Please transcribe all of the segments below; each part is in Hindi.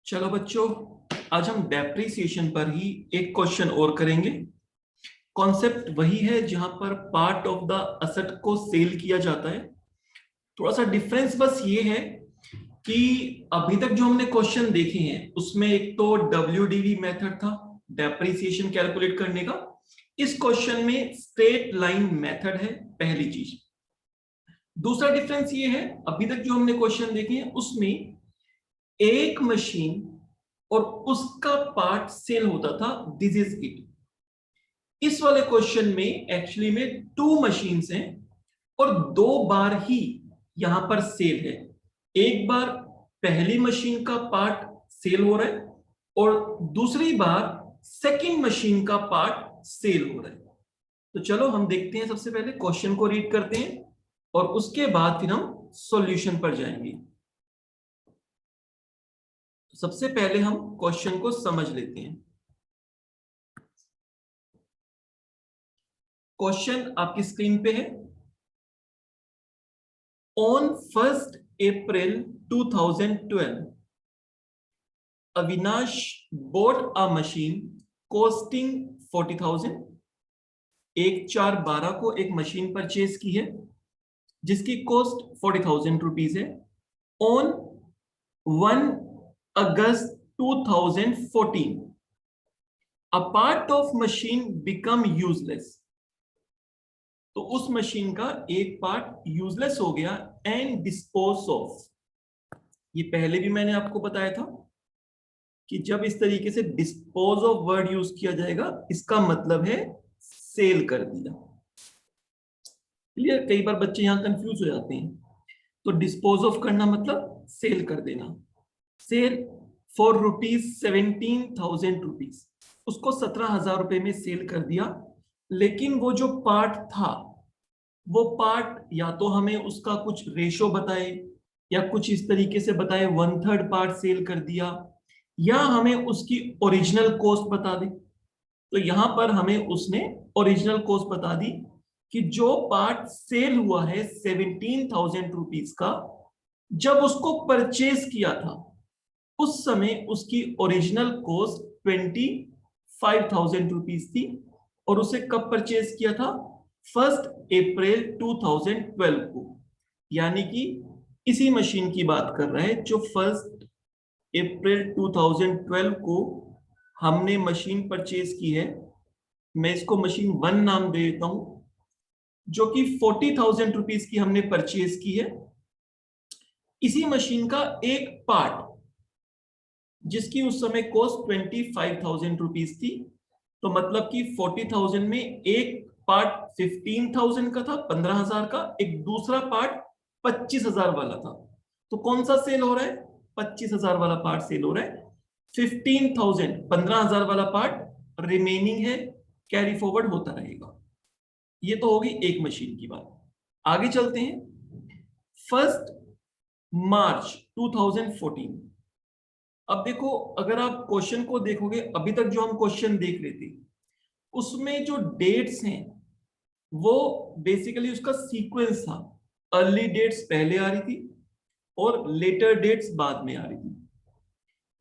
चलो बच्चों, आज हम डेप्रिसिएशन पर ही एक क्वेश्चन और करेंगे। कॉन्सेप्ट वही है जहां पर पार्ट ऑफ द असेट को सेल किया जाता है। थोड़ा सा डिफरेंस बस ये है कि अभी तक जो हमने क्वेश्चन देखे हैं उसमें एक तो WDV मेथड था डेप्रिसिएशन कैलकुलेट करने का। इस क्वेश्चन में स्ट्रेट लाइन मेथड है, पहली चीज। दूसरा डिफरेंस ये है, अभी तक जो हमने क्वेश्चन देखे हैं उसमें एक मशीन और उसका पार्ट सेल होता था, दिस इज इट। इस वाले क्वेश्चन में एक्चुअली में टू मशीन्स हैं और दो बार ही यहां पर सेल है। एक बार पहली मशीन का पार्ट सेल हो रहा है और दूसरी बार सेकंड मशीन का पार्ट सेल हो रहा है। तो चलो हम देखते हैं, सबसे पहले क्वेश्चन को रीड करते हैं और उसके बाद फिर हम सॉल्यूशन पर जाएंगे। सबसे पहले हम क्वेश्चन को समझ लेते हैं। क्वेश्चन आपकी स्क्रीन पे है। On 1st April 2012, Avinash bought a machine costing 40,000। 1/4/12 को एक मशीन परचेज की है जिसकी कॉस्ट 40,000 रुपीज है। On 1 August 2014, a part of machine become useless। तो उस मशीन का एक पार्ट यूजलेस हो गया एंड डिस्पोज ऑफ। ये पहले भी मैंने आपको बताया था कि जब इस तरीके से डिस्पोज ऑफ वर्ड यूज किया जाएगा इसका मतलब है सेल कर दिया। क्लियर? कई बार बच्चे यहां कंफ्यूज हो जाते हैं। तो डिस्पोज ऑफ करना मतलब सेल कर देना। सेल फॉर ₹17,000, उसको 17,000 रुपए में सेल कर दिया। लेकिन वो जो पार्ट था, वो पार्ट या तो हमें उसका कुछ रेशो बताए या कुछ इस तरीके से बताए 1/3 पार्ट सेल कर दिया, या हमें उसकी ओरिजिनल कॉस्ट बता दे। तो यहां पर हमें उसने ओरिजिनल कॉस्ट बता दी कि जो पार्ट सेल हुआ है 17,000 रुपीज का, जब उसको परचेज किया था उस समय उसकी ओरिजिनल कॉस्ट 25,000 रुपीज थी। और उसे कब परचेज किया था? 1st April 2012 को। यानी कि इसी मशीन की बात कर रहे हैं जो 1st April 2012 को हमने मशीन परचेज की है। मैं इसको मशीन 1 नाम दे देता हूं, जो कि 40,000 रुपीज की हमने परचेज की है। इसी मशीन का एक पार्ट जिसकी उस समय कॉस्ट 25,000 रुपीज थी, तो मतलब कि 40,000 में एक पार्ट 15,000 का था, 15,000 का, एक दूसरा पार्ट 25,000 वाला था। तो कौन सा सेल हो रहा है? 25,000 वाला पार्ट सेल हो रहा है। 15,000, 15,000 वाला पार्ट रिमेनिंग है, कैरी फॉरवर्ड होता रहेगा। ये तो होगी एक मशीन की बात। आगे चलते हैं। 1st March 2014। अब देखो, अगर आप क्वेश्चन को देखोगे, अभी तक जो हम क्वेश्चन देख रहे थे उसमें जो डेट्स हैं वो बेसिकली उसका सीक्वेंस था। अर्ली डेट्स पहले आ रही थी और लेटर डेट्स बाद में आ रही थी।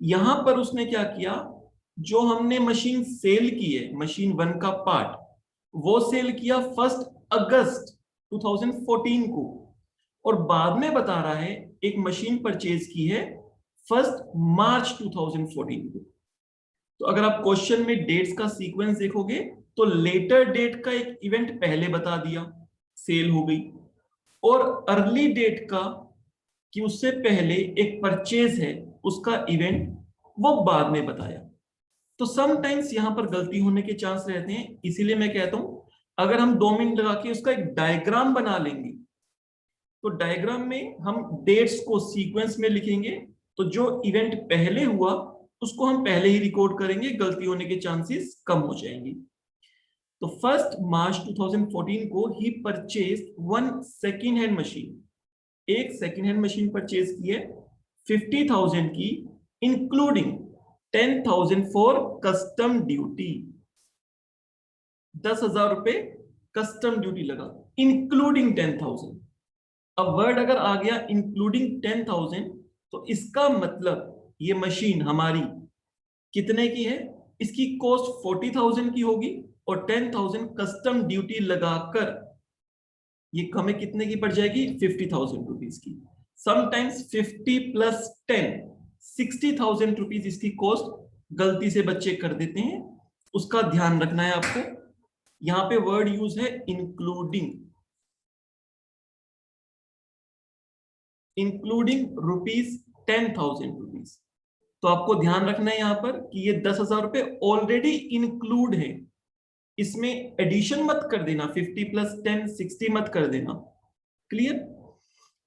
यहां पर उसने क्या किया, जो हमने मशीन सेल की है, मशीन 1 का पार्ट, वो सेल किया 1 अगस्त 2014 को, और बाद में बता रहा है एक मशीन परचेज की है 1 मार्च 2014 को। तो अगर आप क्वेश्चन में डेट्स का सीक्वेंस देखोगे तो लेटर डेट का एक इवेंट पहले बता दिया, सेल हो गई, और अर्ली डेट का कि उससे पहले एक परचेज है, उसका इवेंट वो बाद में बताया। तो समटाइम्स यहां पर गलती होने के चांस रहते हैं, इसीलिए मैं कहता हूं अगर हम 2 मिनट लगा के उसका एक डायग्राम बना लेंगे तो डायग्राम में हम डेट्स को सीक्वेंस में लिखेंगे, तो जो इवेंट पहले हुआ उसको हम पहले ही रिकॉर्ड करेंगे, गलती होने के चांसेस कम हो जाएंगे। तो 1 मार्च 2014 को ही परचेज 1 सेकेंड हैंड मशीन, एक सेकेंड हैंड मशीन परचेज की है 50,000 की, इंक्लूडिंग 10,000 फॉर कस्टम ड्यूटी। 10,000 रुपए कस्टम ड्यूटी लगा, इंक्लूडिंग 10,000। अब वर्ड अगर आ गया इंक्लूडिंग 10,000, तो इसका मतलब ये मशीन हमारी कितने की है, इसकी कॉस्ट 40,000 की होगी और 10,000 कस्टम ड्यूटी लगाकर ये हमें कितने की पड़ जाएगी, 50,000 रुपीज की। समटाइम्स 50 प्लस 10 60,000 रुपीज इसकी कॉस्ट गलती से बच्चे कर देते हैं, उसका ध्यान रखना है आपको। यहां पे वर्ड यूज है इंक्लूडिंग रुपीज 10,000 रुपीज। तो आपको ध्यान रखना है यहां पर कि ये 10,000 रुपए ऑलरेडी इंक्लूड है, इसमें एडिशन मत कर देना, 50 प्लस 10 60 मत कर देना। क्लियर?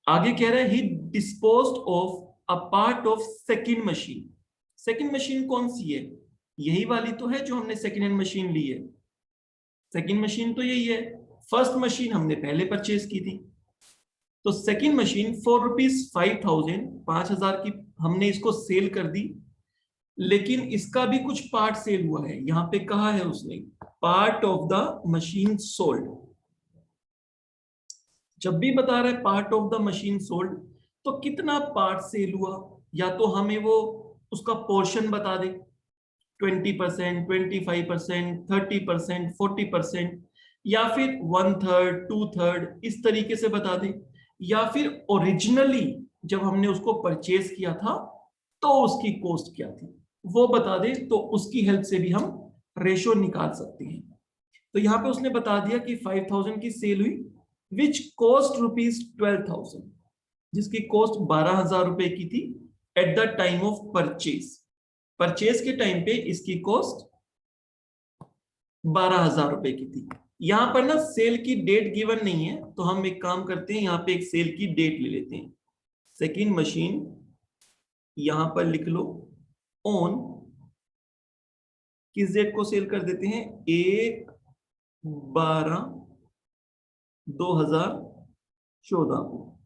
आगे कह रहा है ही disposed off a part of second machine. Second machine कौन सी है, यही वाली तो है जो हमने सेकंड हैंड मशीन ली है। सेकंड मशीन तो यही है, फर्स्ट मशीन हमने पहले परचेज की थी। तो सेकंड मशीन फॉर रुपीज 5,000 5,000 की हमने इसको सेल कर दी, लेकिन इसका भी कुछ पार्ट सेल हुआ है। यहां पे कहा है उसने part of the machine sold. जब भी बता रहा है part of the machine sold, तो कितना पार्ट सेल हुआ, या तो हमें वो उसका पोर्शन बता दे, 20%, 25%, 30%, 40%, या फिर 1/3, 2/3 इस तरीके से बता दे, या फिर ओरिजिनली जब हमने उसको परचेज किया था तो उसकी कॉस्ट क्या थी वो बता दे, तो उसकी हेल्प से भी हम रेशो निकाल सकते हैं। तो यहां पे उसने बता दिया कि 5,000 की सेल हुई विच कॉस्ट रुपीज 12,000, जिसकी कॉस्ट 12,000 रुपए की थी eight the time of purchase. Purchase के टाइम पे इसकी कॉस्ट 12,000 रुपए की थी। यहां पर ना सेल की डेट गिवन नहीं है, तो हम एक काम करते हैं, यहां पे एक सेल की डेट ले लेते हैं। सेकंड मशीन यहां पर लिख लो ऑन, किस डेट को सेल कर देते हैं, 1/12/2014 को,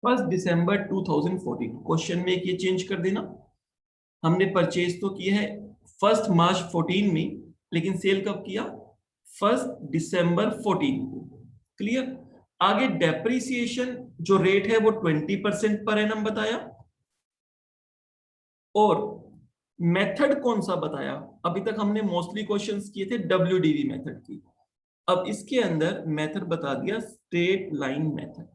1 दिसंबर 2014। क्वेश्चन में एक ये चेंज कर देना, हमने परचेज तो किया है 1 मार्च 14 में, लेकिन सेल कब किया, 1 दिसंबर 14 को। क्लियर? आगे डेप्रिसिएशन जो रेट है वो 20% पर एनम बताया, और मेथड कौन सा बताया, अभी तक हमने मोस्टली क्वेश्चंस किए थे WDV मेथड की, अब इसके अंदर मेथड बता दिया straight line method.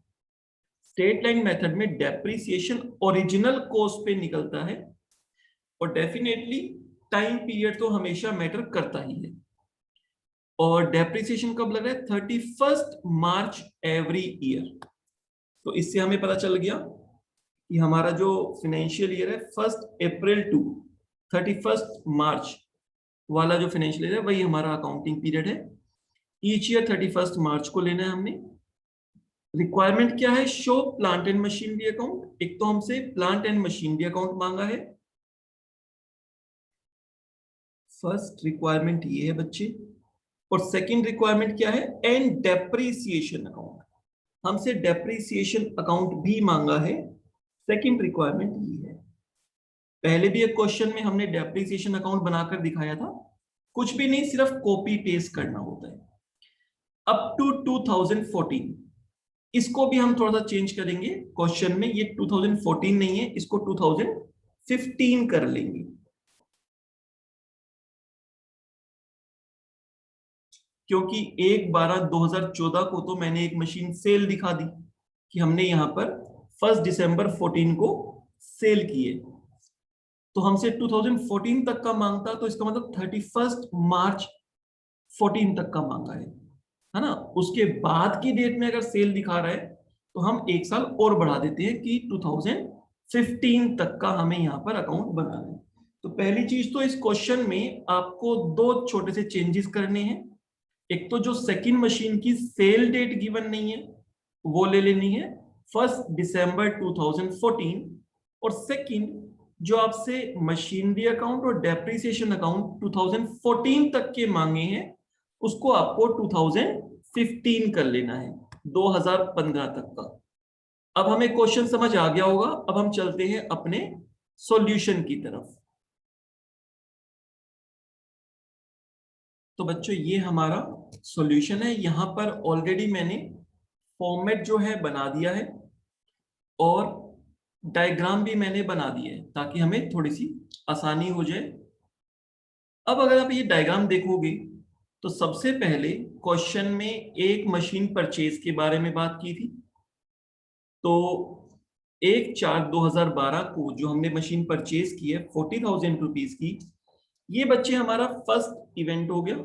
Straight line method में डेप्रिसिएशन ओरिजिनल कॉस्ट पे निकलता है, और डेफिनेटली टाइम पीरियड तो हमेशा मैटर करता ही है। और डेप्रिसिएशन कब लग रहा है, 31 मार्च एवरी ईयर। तो इससे हमें पता चल गया कि हमारा जो फाइनेंशियल ईयर है 1 अप्रैल टू 31 मार्च वाला जो फाइनेंशियल ईयर है वही हमारा अकाउंटिंग पीरियड है। ईच ईयर 31 मार्च को लेना है हमने। रिक्वायरमेंट क्या है, show plant and machinery account. एक तो हमसे प्लांट एंड मशीनरी अकाउंट मांगा है, फर्स्ट रिक्वायरमेंट ये है बच्चे, और सेकंड रिक्वायरमेंट क्या है, एंड डेप्रिसिएशन अकाउंट। हमसे डेप्रिसिएशन अकाउंट भी मांगा है, सेकंड रिक्वायरमेंट ये है। पहले भी एक क्वेश्चन में हमने डेप्रिसिएशन अकाउंट बनाकर दिखाया था, कुछ भी नहीं, सिर्फ कॉपी पेस्ट करना होता है। अप टू 2014, इसको भी हम थोड़ा सा चेंज करेंगे क्वेश्चन में, ये 2014 नहीं है, इसको 2015 कर लेंगे, क्योंकि 1/12/2014 को तो मैंने एक मशीन सेल दिखा दी कि हमने यहां पर 1 दिसंबर 14 को सेल किए, तो हमसे 2014 तक का मांगता, तो इसका मतलब 31 मार्च 14 तक का मांगा है ना। उसके बाद की डेट में अगर सेल दिखा रहा है तो हम एक साल और बढ़ा देते हैं कि 2015 तक का हमें यहाँ पर अकाउंट बनाना है। तो पहली चीज तो इस क्वेश्चन में आपको दो छोटे से चेंजेस करने हैं। एक तो जो सेकंड मशीन की सेल डेट गिवन नहीं है वो ले लेनी है 1 दिसंबर 2014, और सेकंड जो आपसे मशीनरी अकाउंट और डेप्रिसिएशन अकाउंट 2014 तक के मांगे हैं उसको आपको 2015 कर लेना है, 2015 तक का। अब हमें क्वेश्चन समझ आ गया होगा, अब हम चलते हैं अपने सॉल्यूशन की तरफ। तो बच्चों ये हमारा सॉल्यूशन है, यहां पर ऑलरेडी मैंने फॉर्मेट जो है बना दिया है, और डायग्राम भी मैंने बना दिए है ताकि हमें थोड़ी सी आसानी हो जाए। अब अगर आप ये डायग्राम देखोगे तो सबसे पहले क्वेश्चन में एक मशीन परचेज के बारे में बात की थी। तो 1/4/2012 को जो हमने मशीन परचेज की है 40,000 रुपीज की, ये बच्चे हमारा फर्स्ट इवेंट हो गया।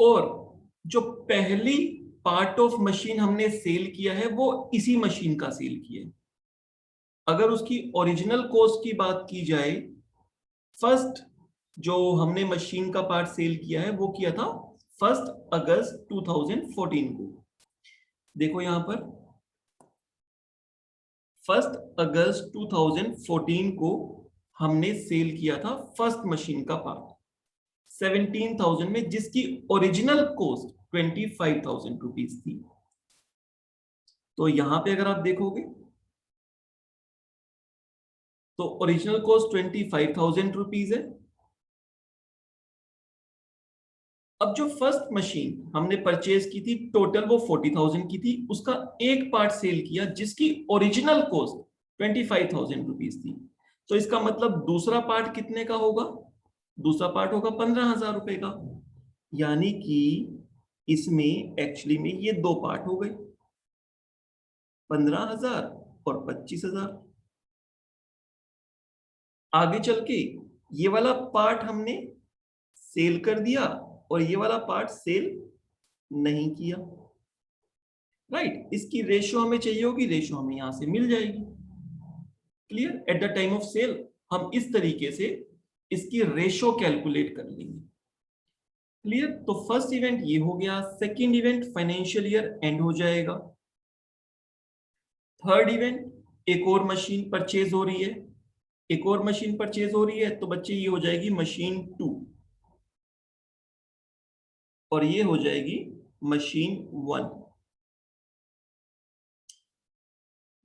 और जो पहली पार्ट ऑफ मशीन हमने सेल किया है वो इसी मशीन का सेल किया है। अगर उसकी ओरिजिनल कॉस्ट की बात की जाए, फर्स्ट जो हमने मशीन का पार्ट सेल किया है वो किया था 1 अगस्त 2014 को। देखो यहां पर 1 अगस्त 2014 को हमने सेल किया था फर्स्ट मशीन का पार्ट 17,000 में, जिसकी ओरिजिनल कॉस्ट 25,000 रुपीज थी। तो यहां पे अगर आप देखोगे तो ओरिजिनल कॉस्ट 25,000 रुपीज है। अब जो फर्स्ट मशीन हमने परचेज की थी टोटल वो 40,000 की थी, उसका एक पार्ट सेल किया जिसकी ओरिजिनल कॉस्ट 25,000 रुपीज थी। तो इसका मतलब दूसरा पार्ट कितने का होगा? दूसरा पार्ट होगा 15,000 रुपए का। यानी कि इसमें एक्चुअली में ये दो पार्ट हो गए, 15,000 और 25,000। आगे चल के ये वाला पार्ट हमने सेल कर दिया और ये वाला पार्ट सेल नहीं किया। राइट, इसकी रेशो हमें चाहिए होगी, रेशो हमें यहां से मिल जाएगी। Clear? At the time of sale हम इस तरीके से इसकी रेशो कैलकुलेट कर लेंगे। क्लियर? तो फर्स्ट इवेंट ये हो गया। Second event financial year and हो जाएगा। थर्ड इवेंट एक और मशीन परचेज हो रही है, एक और मशीन परचेज हो रही है, तो बच्चे ये हो जाएगी मशीन 2 और ये हो जाएगी मशीन 1।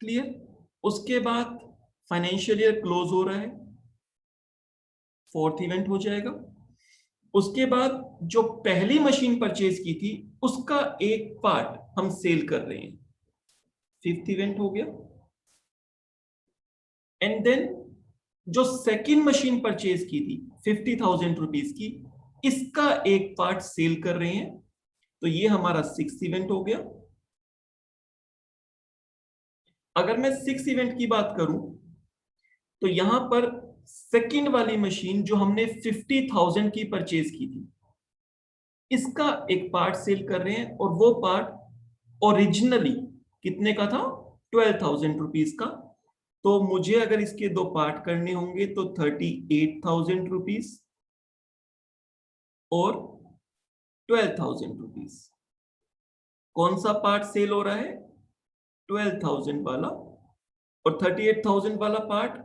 क्लियर? उसके बाद फाइनेंशियल ईयर क्लोज हो रहा है, फोर्थ इवेंट हो जाएगा। उसके बाद जो पहली मशीन परचेज की थी उसका एक पार्ट हम सेल कर रहे हैं, फिफ्थ इवेंट हो गया। एंड देन जो सेकंड मशीन परचेज की थी 50,000 रुपीज की, इसका एक पार्ट सेल कर रहे हैं, तो ये हमारा सिक्स्थ इवेंट हो गया। अगर मैं सिक्स इवेंट की बात करूं तो यहां पर सेकंड वाली मशीन जो हमने 50,000 की परचेज की थी, इसका एक पार्ट सेल कर रहे हैं और वो पार्ट ओरिजिनली कितने का था? 12,000 रुपीज का। तो मुझे अगर इसके दो पार्ट करने होंगे तो 38,000 रुपीज और 12,000 रुपीज। कौन सा पार्ट सेल हो रहा है? 12,000 वाला, और 38,000 वाला पार्ट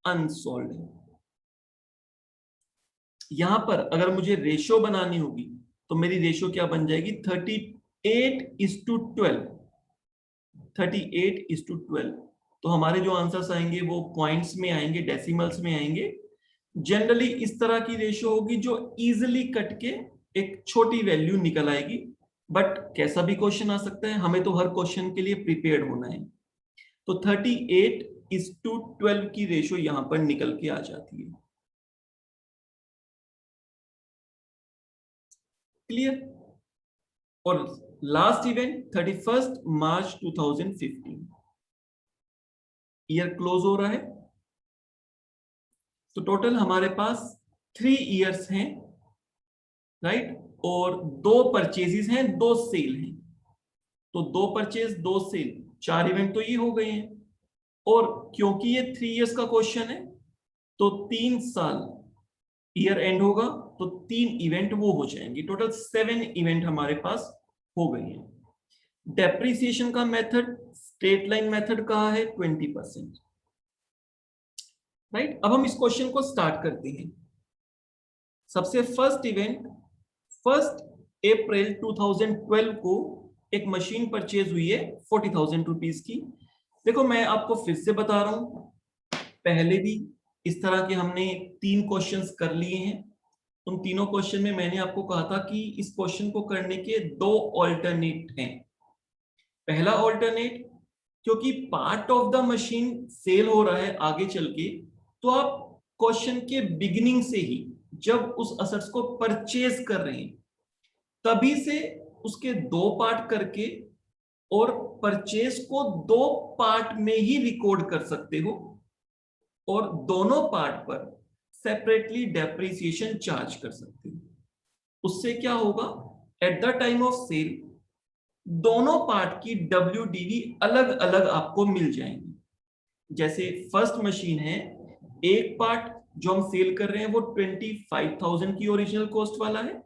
अनसोल्ड है। यहां पर अगर मुझे रेशो बनानी होगी तो मेरी रेशो क्या बन जाएगी? 38:12। 38:12। तो हमारे जो आंसर्स आएंगे वो पॉइंट्स में आएंगे, डेसिमल्स में आएंगे। जनरली इस तरह की रेशो होगी जो इजिली कट के एक छोटी वैल्यू निकल आएगी, बट कैसा भी क्वेश्चन आ सकता है, हमें तो हर क्वेश्चन के लिए प्रिपेयर्ड होना है। तो 38:12 की रेशो यहां पर निकल के आ जाती है। क्लियर? और लास्ट इवेंट 31 मार्च 2015, ईयर क्लोज हो रहा है। तो टोटल हमारे पास 3 इयर्स हैं, राइट, और दो परचेजेस हैं, दो सेल हैं। तो दो परचेज दो सेल, 4 इवेंट तो ये हो गए हैं। और क्योंकि ये 3 इयर्स का क्वेश्चन है तो 3 साल ईयर एंड होगा, तो 3 इवेंट वो हो जाएंगे। टोटल 7 इवेंट हमारे पास हो गए हैं। डेप्रिसिएशन का मेथड स्ट्रेट लाइन मेथड कहा है 20%। राइट, अब हम इस क्वेश्चन को स्टार्ट करते हैं। सबसे फर्स्ट इवेंट 1 अप्रैल 2012 को एक मशीन परचेज हुई है 40,000 रुपीज की। देखो मैं आपको फिर से बता रहा हूं, पहले भी इस तरह के हमने 3 क्वेश्चंस कर लिए हैं। उन तीनों क्वेश्चन में मैंने आपको कहा था कि इस क्वेश्चन को करने के 2 ऑल्टरनेट हैं। पहला ऑल्टरनेट क्योंकि part of the machine sale हो रहा है आगे चल के, तो आप क्वेश्चन के बिगिनिंग से ही जब उस असेट्स को परचेज कर रहे हैं तभी से उसके दो पार्ट करके और परचेज को दो पार्ट में ही रिकॉर्ड कर सकते हो और दोनों पार्ट पर सेपरेटली डेप्रिसिएशन चार्ज कर सकते हो। उससे क्या होगा, at the time of sale दोनों पार्ट की WDV अलग अलग आपको मिल जाएंगी। जैसे फर्स्ट मशीन है, एक पार्ट जो हम सेल कर रहे हैं वो 25,000 की ओरिजिनल कॉस्ट वाला है,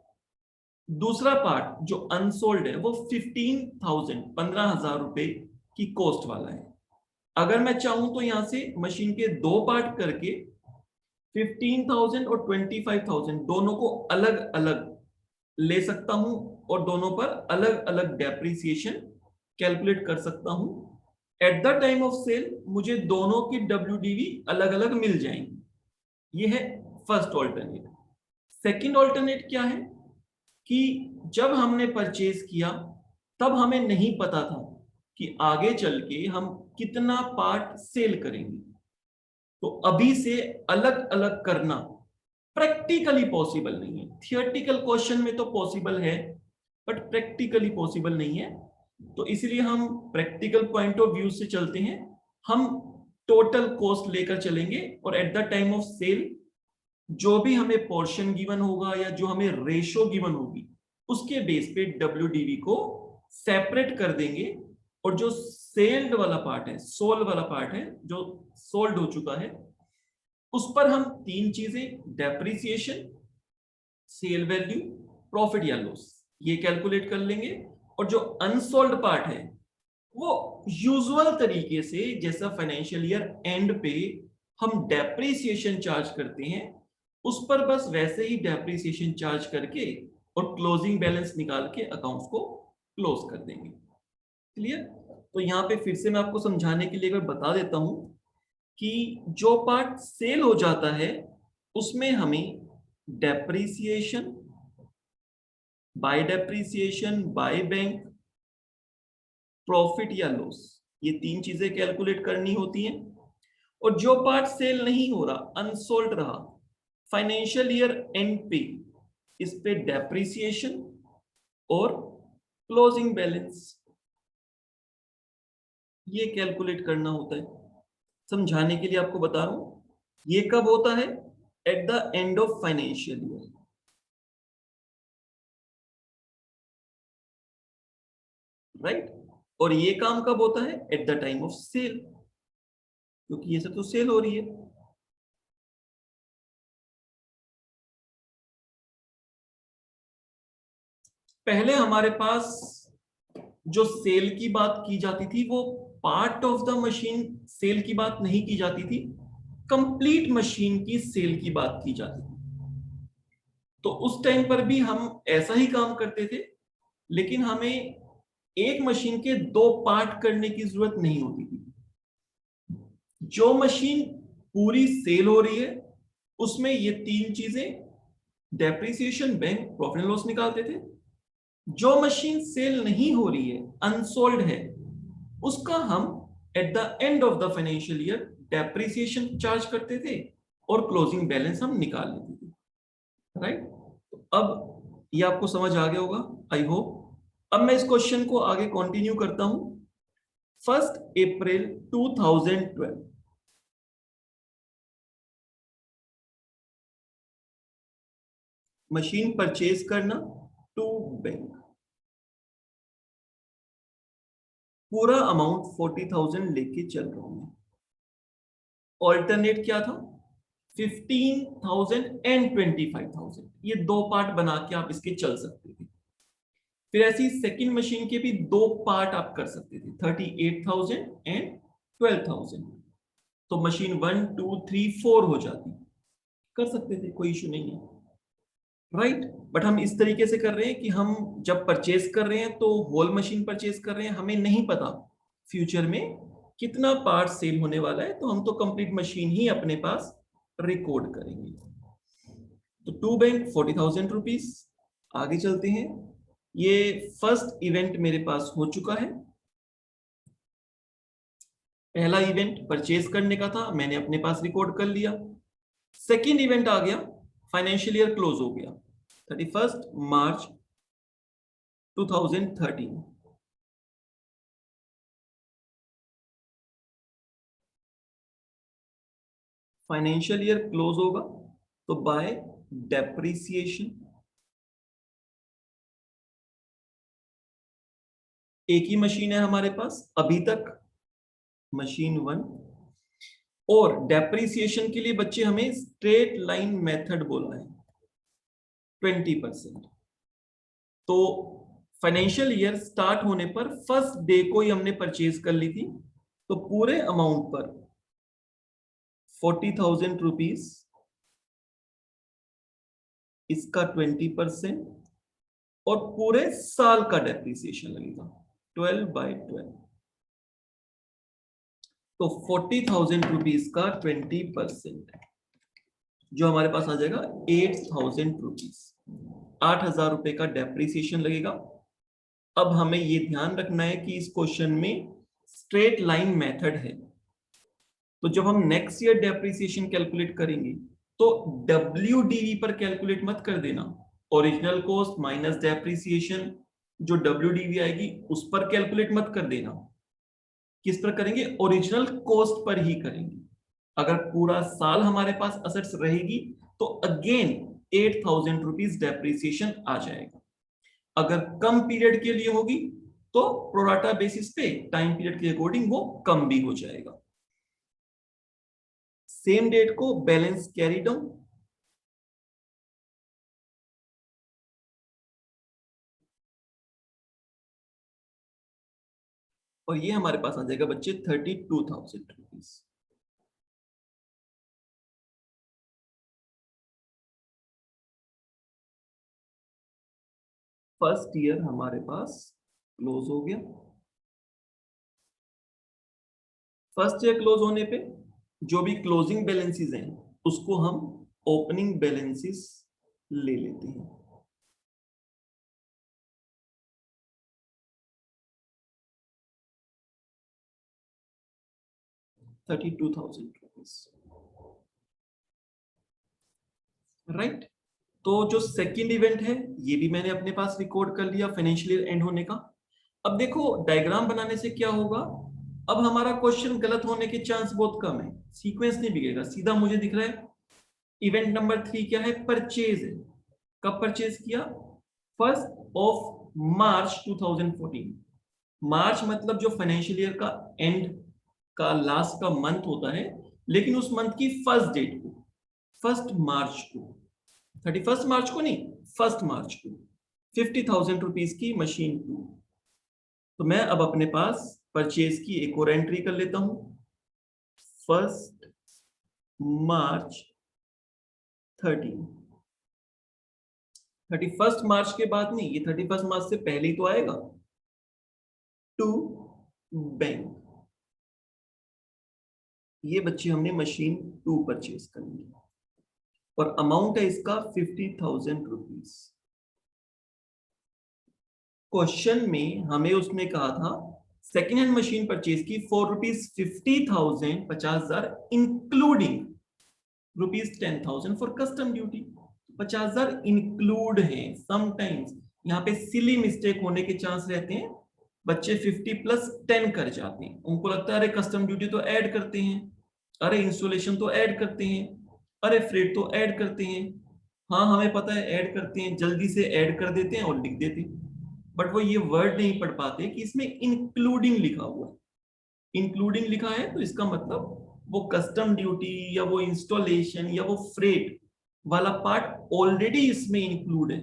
दूसरा पार्ट जो अनसोल्ड है वो 15,000 रुपए की कॉस्ट वाला है। अगर मैं चाहूं तो यहां से मशीन के दो पार्ट करके 15,000 और 25,000 दोनों को अलग अलग ले सकता हूं और दोनों पर अलग अलग डेप्रिसिएशन कैलकुलेट कर सकता हूं। At the time of sale मुझे दोनों की WDV अलग अलग मिल जाएंगी। ये है फर्स्ट ऑल्टरनेट। सेकंड ऑल्टरनेट क्या है कि जब हमने परचेज किया तब हमें नहीं पता था कि आगे चल के हम कितना पार्ट सेल करेंगे, तो अभी से अलग अलग करना प्रैक्टिकली पॉसिबल नहीं है। थियोरेटिकल क्वेश्चन में तो पॉसिबल है बट प्रैक्टिकली पॉसिबल नहीं है। तो इसलिए हम प्रैक्टिकल पॉइंट ऑफ व्यू से चलते हैं। हम टोटल कॉस्ट लेकर चलेंगे और at the time of sale जो भी हमें पोर्शन गिवन होगा या जो हमें रेशो गिवन होगी उसके बेस पे WDV को सेपरेट कर देंगे और जो सेल्ड वाला पार्ट है, सोल्ड वाला पार्ट है जो सोल्ड हो चुका है, उस पर हम तीन चीजें, डेप्रिसिएशन, सेल वैल्यू, प्रॉफिट या लॉस, ये कैलकुलेट कर लेंगे। और जो अनसोल्ड पार्ट है वो यूजुअल तरीके से जैसा फाइनेंशियल ईयर एंड पे हम डेप्रिसिएशन चार्ज करते हैं उस पर बस वैसे ही डेप्रिसिएशन चार्ज करके और क्लोजिंग बैलेंस निकाल के अकाउंट्स को क्लोज कर देंगे। क्लियर? तो यहाँ पे फिर से मैं आपको समझाने के लिए एक बार बता देता हूं कि जो पार्ट सेल हो जाता है उसमें हमें depreciation, bye depreciation, by bank, profit या लॉस, ये तीन चीजें कैलकुलेट करनी होती हैं। और जो पार्ट सेल नहीं हो रहा, अनसोल्ड रहा, फाइनेंशियल ईयर एंड पे इस पे डेप्रिसिएशन और क्लोजिंग बैलेंस ये कैलकुलेट करना होता है। समझाने के लिए आपको बता रहा हूं, ये कब होता है, at the end of financial year. Right? और ये काम कब होता है, at the time of sale, क्योंकि ये सब तो सेल हो रही है। पहले हमारे पास जो सेल की बात की जाती थी वो part of the machine sale की बात नहीं की जाती थी, कंप्लीट मशीन की सेल की बात की जाती थी। तो उस टाइम पर भी हम ऐसा ही काम करते थे, लेकिन हमें एक मशीन के दो पार्ट करने की जरूरत नहीं होती थी। जो मशीन पूरी सेल हो रही है उसमें ये तीन चीजें, depreciation, bank, profit and loss निकालते थे। जो मशीन सेल नहीं हो रही है, अनसोल्ड है, उसका हम eight the end of the financial year depreciation charge करते थे और क्लोजिंग बैलेंस हम निकाल लेते थे। राइट? तो अब ये आपको समझ आ गया होगा, आई होप। अब मैं इस क्वेश्चन को आगे कंटिन्यू करता हूं। 1 अप्रैल 2012 मशीन परचेज करना टू बैंक, पूरा अमाउंट 40,000 लेके चल रहा हूं। ऑल्टरनेट क्या था, 15,000 एंड 25,000, ये दो पार्ट बना के आप इसके चल सकते थे। फिर ऐसी सेकंड मशीन के भी दो पार्ट आप कर सकते थे, 38,000 एंड 12,000। तो मशीन 1 2 3 4 हो जाती, कर सकते थे, कोई इशू नहीं है। राइट? बट हम इस तरीके से कर रहे हैं कि हम जब परचेज कर रहे हैं तो होल मशीन परचेज कर रहे हैं, हमें नहीं पता फ्यूचर में कितना पार्ट सेल होने वाला है, तो हम तो कंप्लीट मशीन ही अपने पास रिकॉर्ड करेंगे। तो टू बैंक 40,000 रुपीज। आगे चलते हैं। ये फर्स्ट इवेंट मेरे पास हो चुका है। पहला इवेंट परचेज करने का था, मैंने अपने पास रिकॉर्ड कर लिया। सेकेंड इवेंट आ गया, फाइनेंशियल ईयर क्लोज हो गया 31 मार्च 2013। फाइनेंशियल ईयर क्लोज होगा तो बाय डेप्रिसिएशन, एक ही मशीन है हमारे पास अभी तक, मशीन 1। और डेप्रिसिएशन के लिए बच्चे हमें स्ट्रेट लाइन मेथड बोला है 20%। तो फाइनेंशियल ईयर स्टार्ट होने पर फर्स्ट डे को ही हमने परचेज कर ली थी, तो पूरे अमाउंट पर 40,000 रुपीज, इसका 20% और पूरे साल का डेप्रिसिएशन लगेगा 12/12। तो 40,000 रुपीज का 20% जो हमारे पास आ जाएगा 8,000 रुपीज, 8,000 रुपए का डेप्रिसिएशन लगेगा। अब हमें ये ध्यान रखना है कि इस क्वेश्चन में स्ट्रेट लाइन मेथड है, तो जब हम नेक्स्ट ईयर डेप्रिसिएशन कैलकुलेट करेंगे तो WDV पर कैलकुलेट मत कर देना, ओरिजिनल कॉस्ट माइनस डेप्रिसिएशन जो WDV आएगी उस पर कैलकुलेट मत कर देना। किस पर करेंगे? ओरिजिनल कॉस्ट पर ही करेंगे। अगर पूरा साल हमारे पास असेट्स रहेगी तो अगेन 8,000 रुपीज डेप्रिसिएशन आ जाएगा। अगर कम पीरियड के लिए होगी तो प्रोराटा बेसिस पे टाइम पीरियड के अकॉर्डिंग वो कम भी हो जाएगा। सेम डेट को बैलेंस कैरी डाउन, और ये हमारे पास आ जाएगा बच्चे 32,000 रुपीज। फर्स्ट ईयर हमारे पास क्लोज हो गया। फर्स्ट ईयर क्लोज होने पे जो भी क्लोजिंग बैलेंसेस हैं उसको हम ओपनिंग बैलेंसेस ले लेते हैं। ₹32,000, राइट। तो जो सेकंड इवेंट है ये भी मैंने अपने पास रिकॉर्ड कर लिया फाइनेंशियल ईयर एंड होने का। अब देखो डायग्राम बनाने से क्या होगा, अब हमारा क्वेश्चन गलत होने के चांस बहुत कम है, सीक्वेंस नहीं बिगड़ेगा, सीधा मुझे दिख रहा है इवेंट नंबर 3 क्या है, परचेज है। कब परचेज किया? 1 मार्च 2014। मार्च मतलब जो फाइनेंशियल ईयर का एंड का लास्ट का मंथ होता है, लेकिन उस मंथ की फर्स्ट डेट को, 1 मार्च को, 31 मार्च को नहीं, 1 मार्च को 50,000 रुपीज की मशीन 2। तो मैं अब अपने पास परचेज की एक और एंट्री कर लेता हूं, 1 मार्च 13। 31 मार्च के बाद नहीं, ये 31 मार्च से पहले ही तो आएगा। टू बैंक, ये बच्चे हमने मशीन 2 परचेज करनी है और अमाउंट है इसका 50,000 रुपीज। क्वेश्चन में हमें उसने कहा था सेकेंड हैंड मशीन परचेज की for ₹50,000, 50,000 including ₹10,000 for custom duty. 50,000 include है। समटाइम्स यहाँ पे सिली मिस्टेक होने के चांस रहते हैं, बच्चे 50 प्लस 10 कर जाते हैं, उनको लगता है अरे कस्टम ड्यूटी तो ऐड करते हैं, अरे इंस्टॉलेशन तो ऐड करते हैं, अरे फ्रेट तो ऐड करते हैं। हाँ हमें पता है ऐड करते हैं, जल्दी से ऐड कर देते हैं और लिख देते हैं, बट वो ये वर्ड नहीं पढ़ पाते कि इसमें इंक्लूडिंग लिखा हुआ है। इंक्लूडिंग लिखा है तो इसका मतलब वो कस्टम ड्यूटी या वो इंस्टॉलेशन या वो फ्रेट वाला पार्ट ऑलरेडी इसमें इंक्लूड है,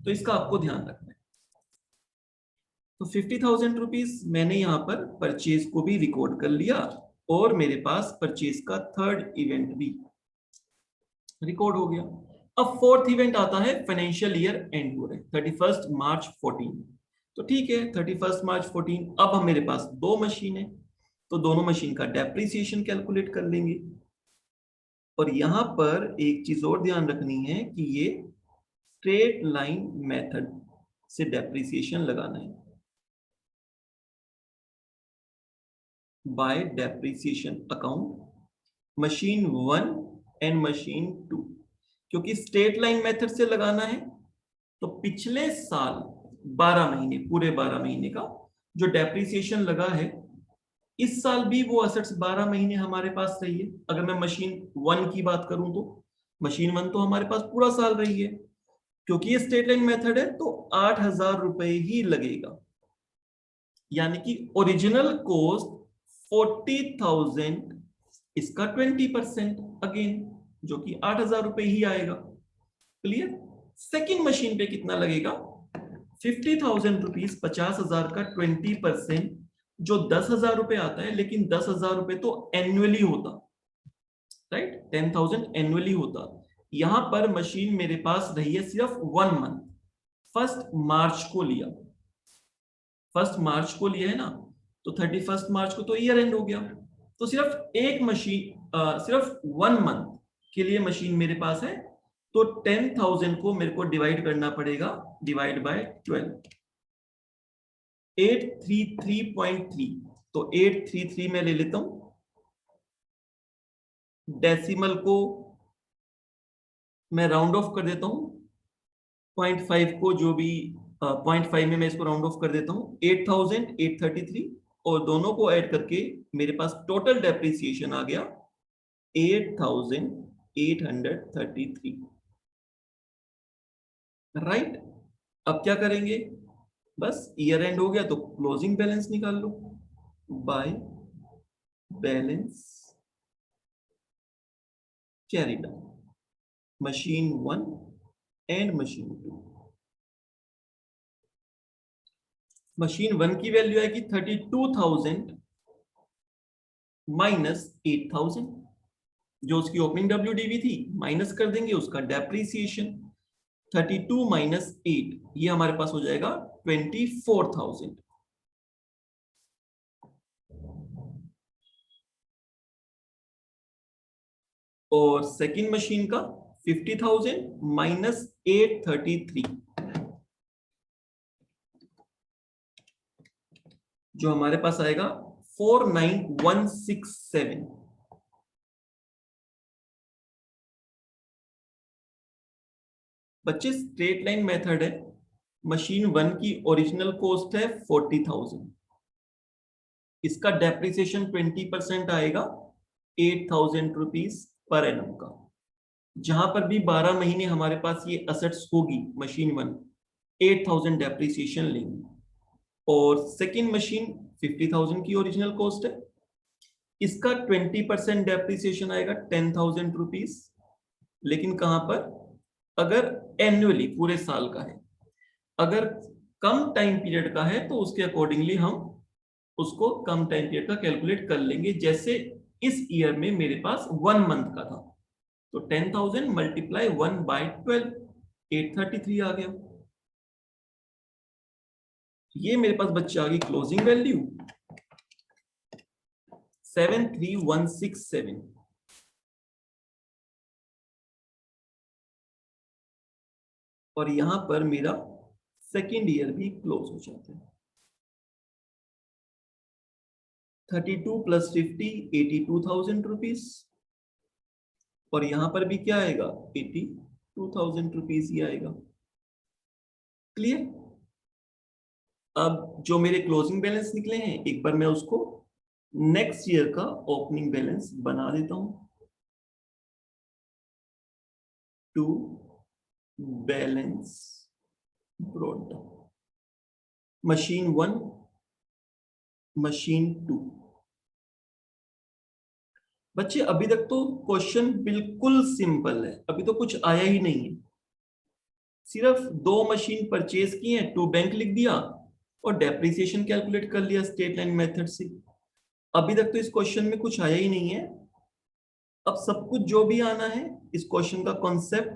तो इसका आपको ध्यान रखना है। तो 50,000 रुपीज मैंने यहाँ पर परचेज को भी रिकॉर्ड कर लिया और मेरे पास परचेज का थर्ड इवेंट भी रिकॉर्ड हो गया। अब फोर्थ इवेंट आता है फाइनेंशियल ईयर एंड हो रहे 31 मार्च 14। तो ठीक है 31 मार्च 14, अब हम मेरे पास दो मशीन है तो दोनों मशीन का डेप्रिसिएशन कैलकुलेट कर लेंगे। और यहां पर एक चीज और ध्यान रखनी है कि ये स्ट्रेट लाइन मेथड से डेप्रिसिएशन लगाना है। Bye depreciation account machine 1 and machine 2। क्योंकि स्ट्रेट लाइन मेथड से लगाना है तो पिछले साल 12 महीने, पूरे 12 महीने का जो डेप्रिसिएशन लगा है, इस साल भी वो असेट्स 12 महीने हमारे पास रही है। अगर मैं मशीन 1 की बात करूं तो मशीन 1 तो हमारे पास पूरा साल रही है। क्योंकि ये स्ट्रेट लाइन मेथड है तो 8,000 रुपए ही लगेगा, यानी कि ओरिजिनल कॉस्ट 40,000, इसका 20% अगेन, जो कि 8,000 रुपए ही आएगा। क्लियर। सेकेंड मशीन पे कितना लगेगा? 50,000 रुपीज, 50,000 का 20%, जो 10,000 रुपए आता है, लेकिन 10,000 रुपए तो एनुअली होता, राइट? 10,000 एनुअली होता। यहां पर मशीन मेरे पास रही है सिर्फ 1 मंथ, 1 मार्च को लिया, 1 मार्च को लिया है ना, तो 31 मार्च को तो ईयर एंड हो गया। तो सिर्फ एक मशीन, सिर्फ 1 मंथ के लिए मशीन मेरे पास है, तो 10,000 को मेरे को डिवाइड करना पड़ेगा, डिवाइड बाय 12, 833.3। तो 833 में ले लेता हूं, डेसिमल को मैं राउंड ऑफ कर देता हूं, 0.5 को, जो भी 0.5 में मैं इसको राउंड ऑफ कर देता हूं, 8,833, और दोनों को ऐड करके मेरे पास टोटल डेप्रिसिएशन आ गया 8,833, राइट? अब क्या करेंगे? बस ईयर एंड हो गया तो क्लोजिंग बैलेंस निकाल लो, by balance carried out machine 1 and machine 2। Machine 1 की वैल्यू आएगी 32,000 माइनस 8,000, जो उसकी ओपनिंग WDV थी, माइनस कर देंगे उसका डेप्रिसिएशन, 32 माइनस 8, ये हमारे पास हो जाएगा 24,000। और सेकेंड मशीन का 50,000 माइनस 833, जो हमारे पास आएगा 49,167। बच्चे स्ट्रेट लाइन मेथड है, मशीन 1 की ओरिजिनल कॉस्ट है 40,000, इसका डेप्रिसिएशन 20% आएगा 8,000 रुपीज पर एनम का। जहां पर भी 12 महीने हमारे पास ये असेट्स होगी मशीन 1, 8,000 डेप्रिसिएशन लेंगे। और सेकेंड मशीन 50,000 की ओरिजिनल कॉस्ट है, इसका 20% डेप्रिसिएशन आएगा 10,000 रुपीज, लेकिन कहां पर? अगर एनुअली पूरे साल का है, अगर कम टाइम पीरियड का है तो उसके अकॉर्डिंगली हम उसको कम टाइम पीरियड का कैलकुलेट कर लेंगे। जैसे इस ईयर में मेरे पास 1 मंथ का था, तो 10,000 मल्टीप्लाई 1 बाय 12, 833 आ गया। ये मेरे पास बच्चे आ गई क्लोजिंग वैल्यू 73,167। और यहां पर मेरा सेकेंड ईयर भी क्लोज हो जाता है। 32 प्लस 50, 82,000 रुपीज, और यहां पर भी क्या आएगा? 82,000 रुपीज ही आएगा। क्लियर? अब जो मेरे क्लोजिंग बैलेंस निकले हैं, एक बार मैं उसको नेक्स्ट ईयर का ओपनिंग बैलेंस बना देता हूं। To balance brought down machine 1, machine 2। बच्चे अभी तक तो क्वेश्चन बिल्कुल सिंपल है, अभी तो कुछ आया ही नहीं है। सिर्फ 2 मशीन परचेज की है, 2 बैंक लिख दिया और डेप्रिसिएशन कैलकुलेट कर लिया स्ट्रेट लाइन मेथड से। अभी तक तो इस क्वेश्चन में कुछ आया ही नहीं है। अब सब कुछ जो भी आना है, इस क्वेश्चन का कॉन्सेप्ट,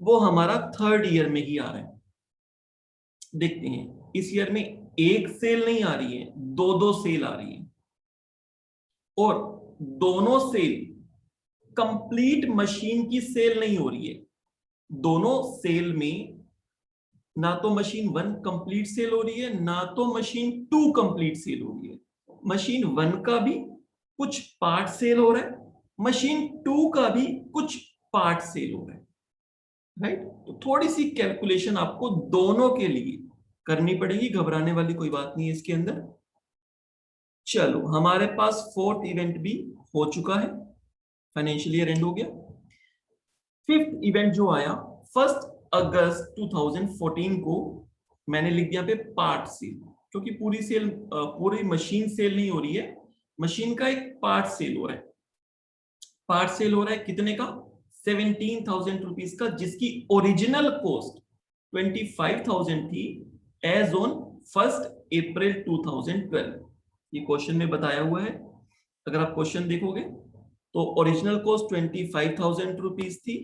वो हमारा थर्ड ईयर में ही आ रहा है। देखते हैं, इस ईयर में एक सेल नहीं आ रही है, 2 सेल आ रही है, और दोनों सेल कंप्लीट मशीन की सेल नहीं हो रही है। दोनों सेल में ना तो मशीन 1 कंप्लीट सेल हो रही है, ना तो मशीन 2 कंप्लीट सेल हो रही है। मशीन 1 का भी कुछ पार्ट सेल हो रहा है, मशीन 2 का भी कुछ पार्ट सेल हो रहा है, राइट। तो थोड़ी सी कैलकुलेशन आपको दोनों के लिए करनी पड़ेगी, घबराने वाली कोई बात नहीं है इसके अंदर। चलो हमारे पास फोर्थ इवेंट भी हो चुका है, फाइनेंशियल ईयर एंड हो गया। फिफ्थ इवेंट जो आया 1 अगस्त 2014 को, मैंने लिख दिया पे पार्ट सेल, क्योंकि पूरी सेल पूरी मशीन सेल नहीं हो रही है, मशीन का एक पार्ट सेल हो रहा है। पार्ट सेल हो रहा है कितने का? 17,000 रुपीज का, जिसकी ओरिजिनल कॉस्ट 25,000 थी एज ऑन 1 अप्रैल 2012। ये क्वेश्चन में बताया हुआ है, अगर आप क्वेश्चन देखोगे तो ओरिजिनल कॉस्ट 25,000 रुपीज थी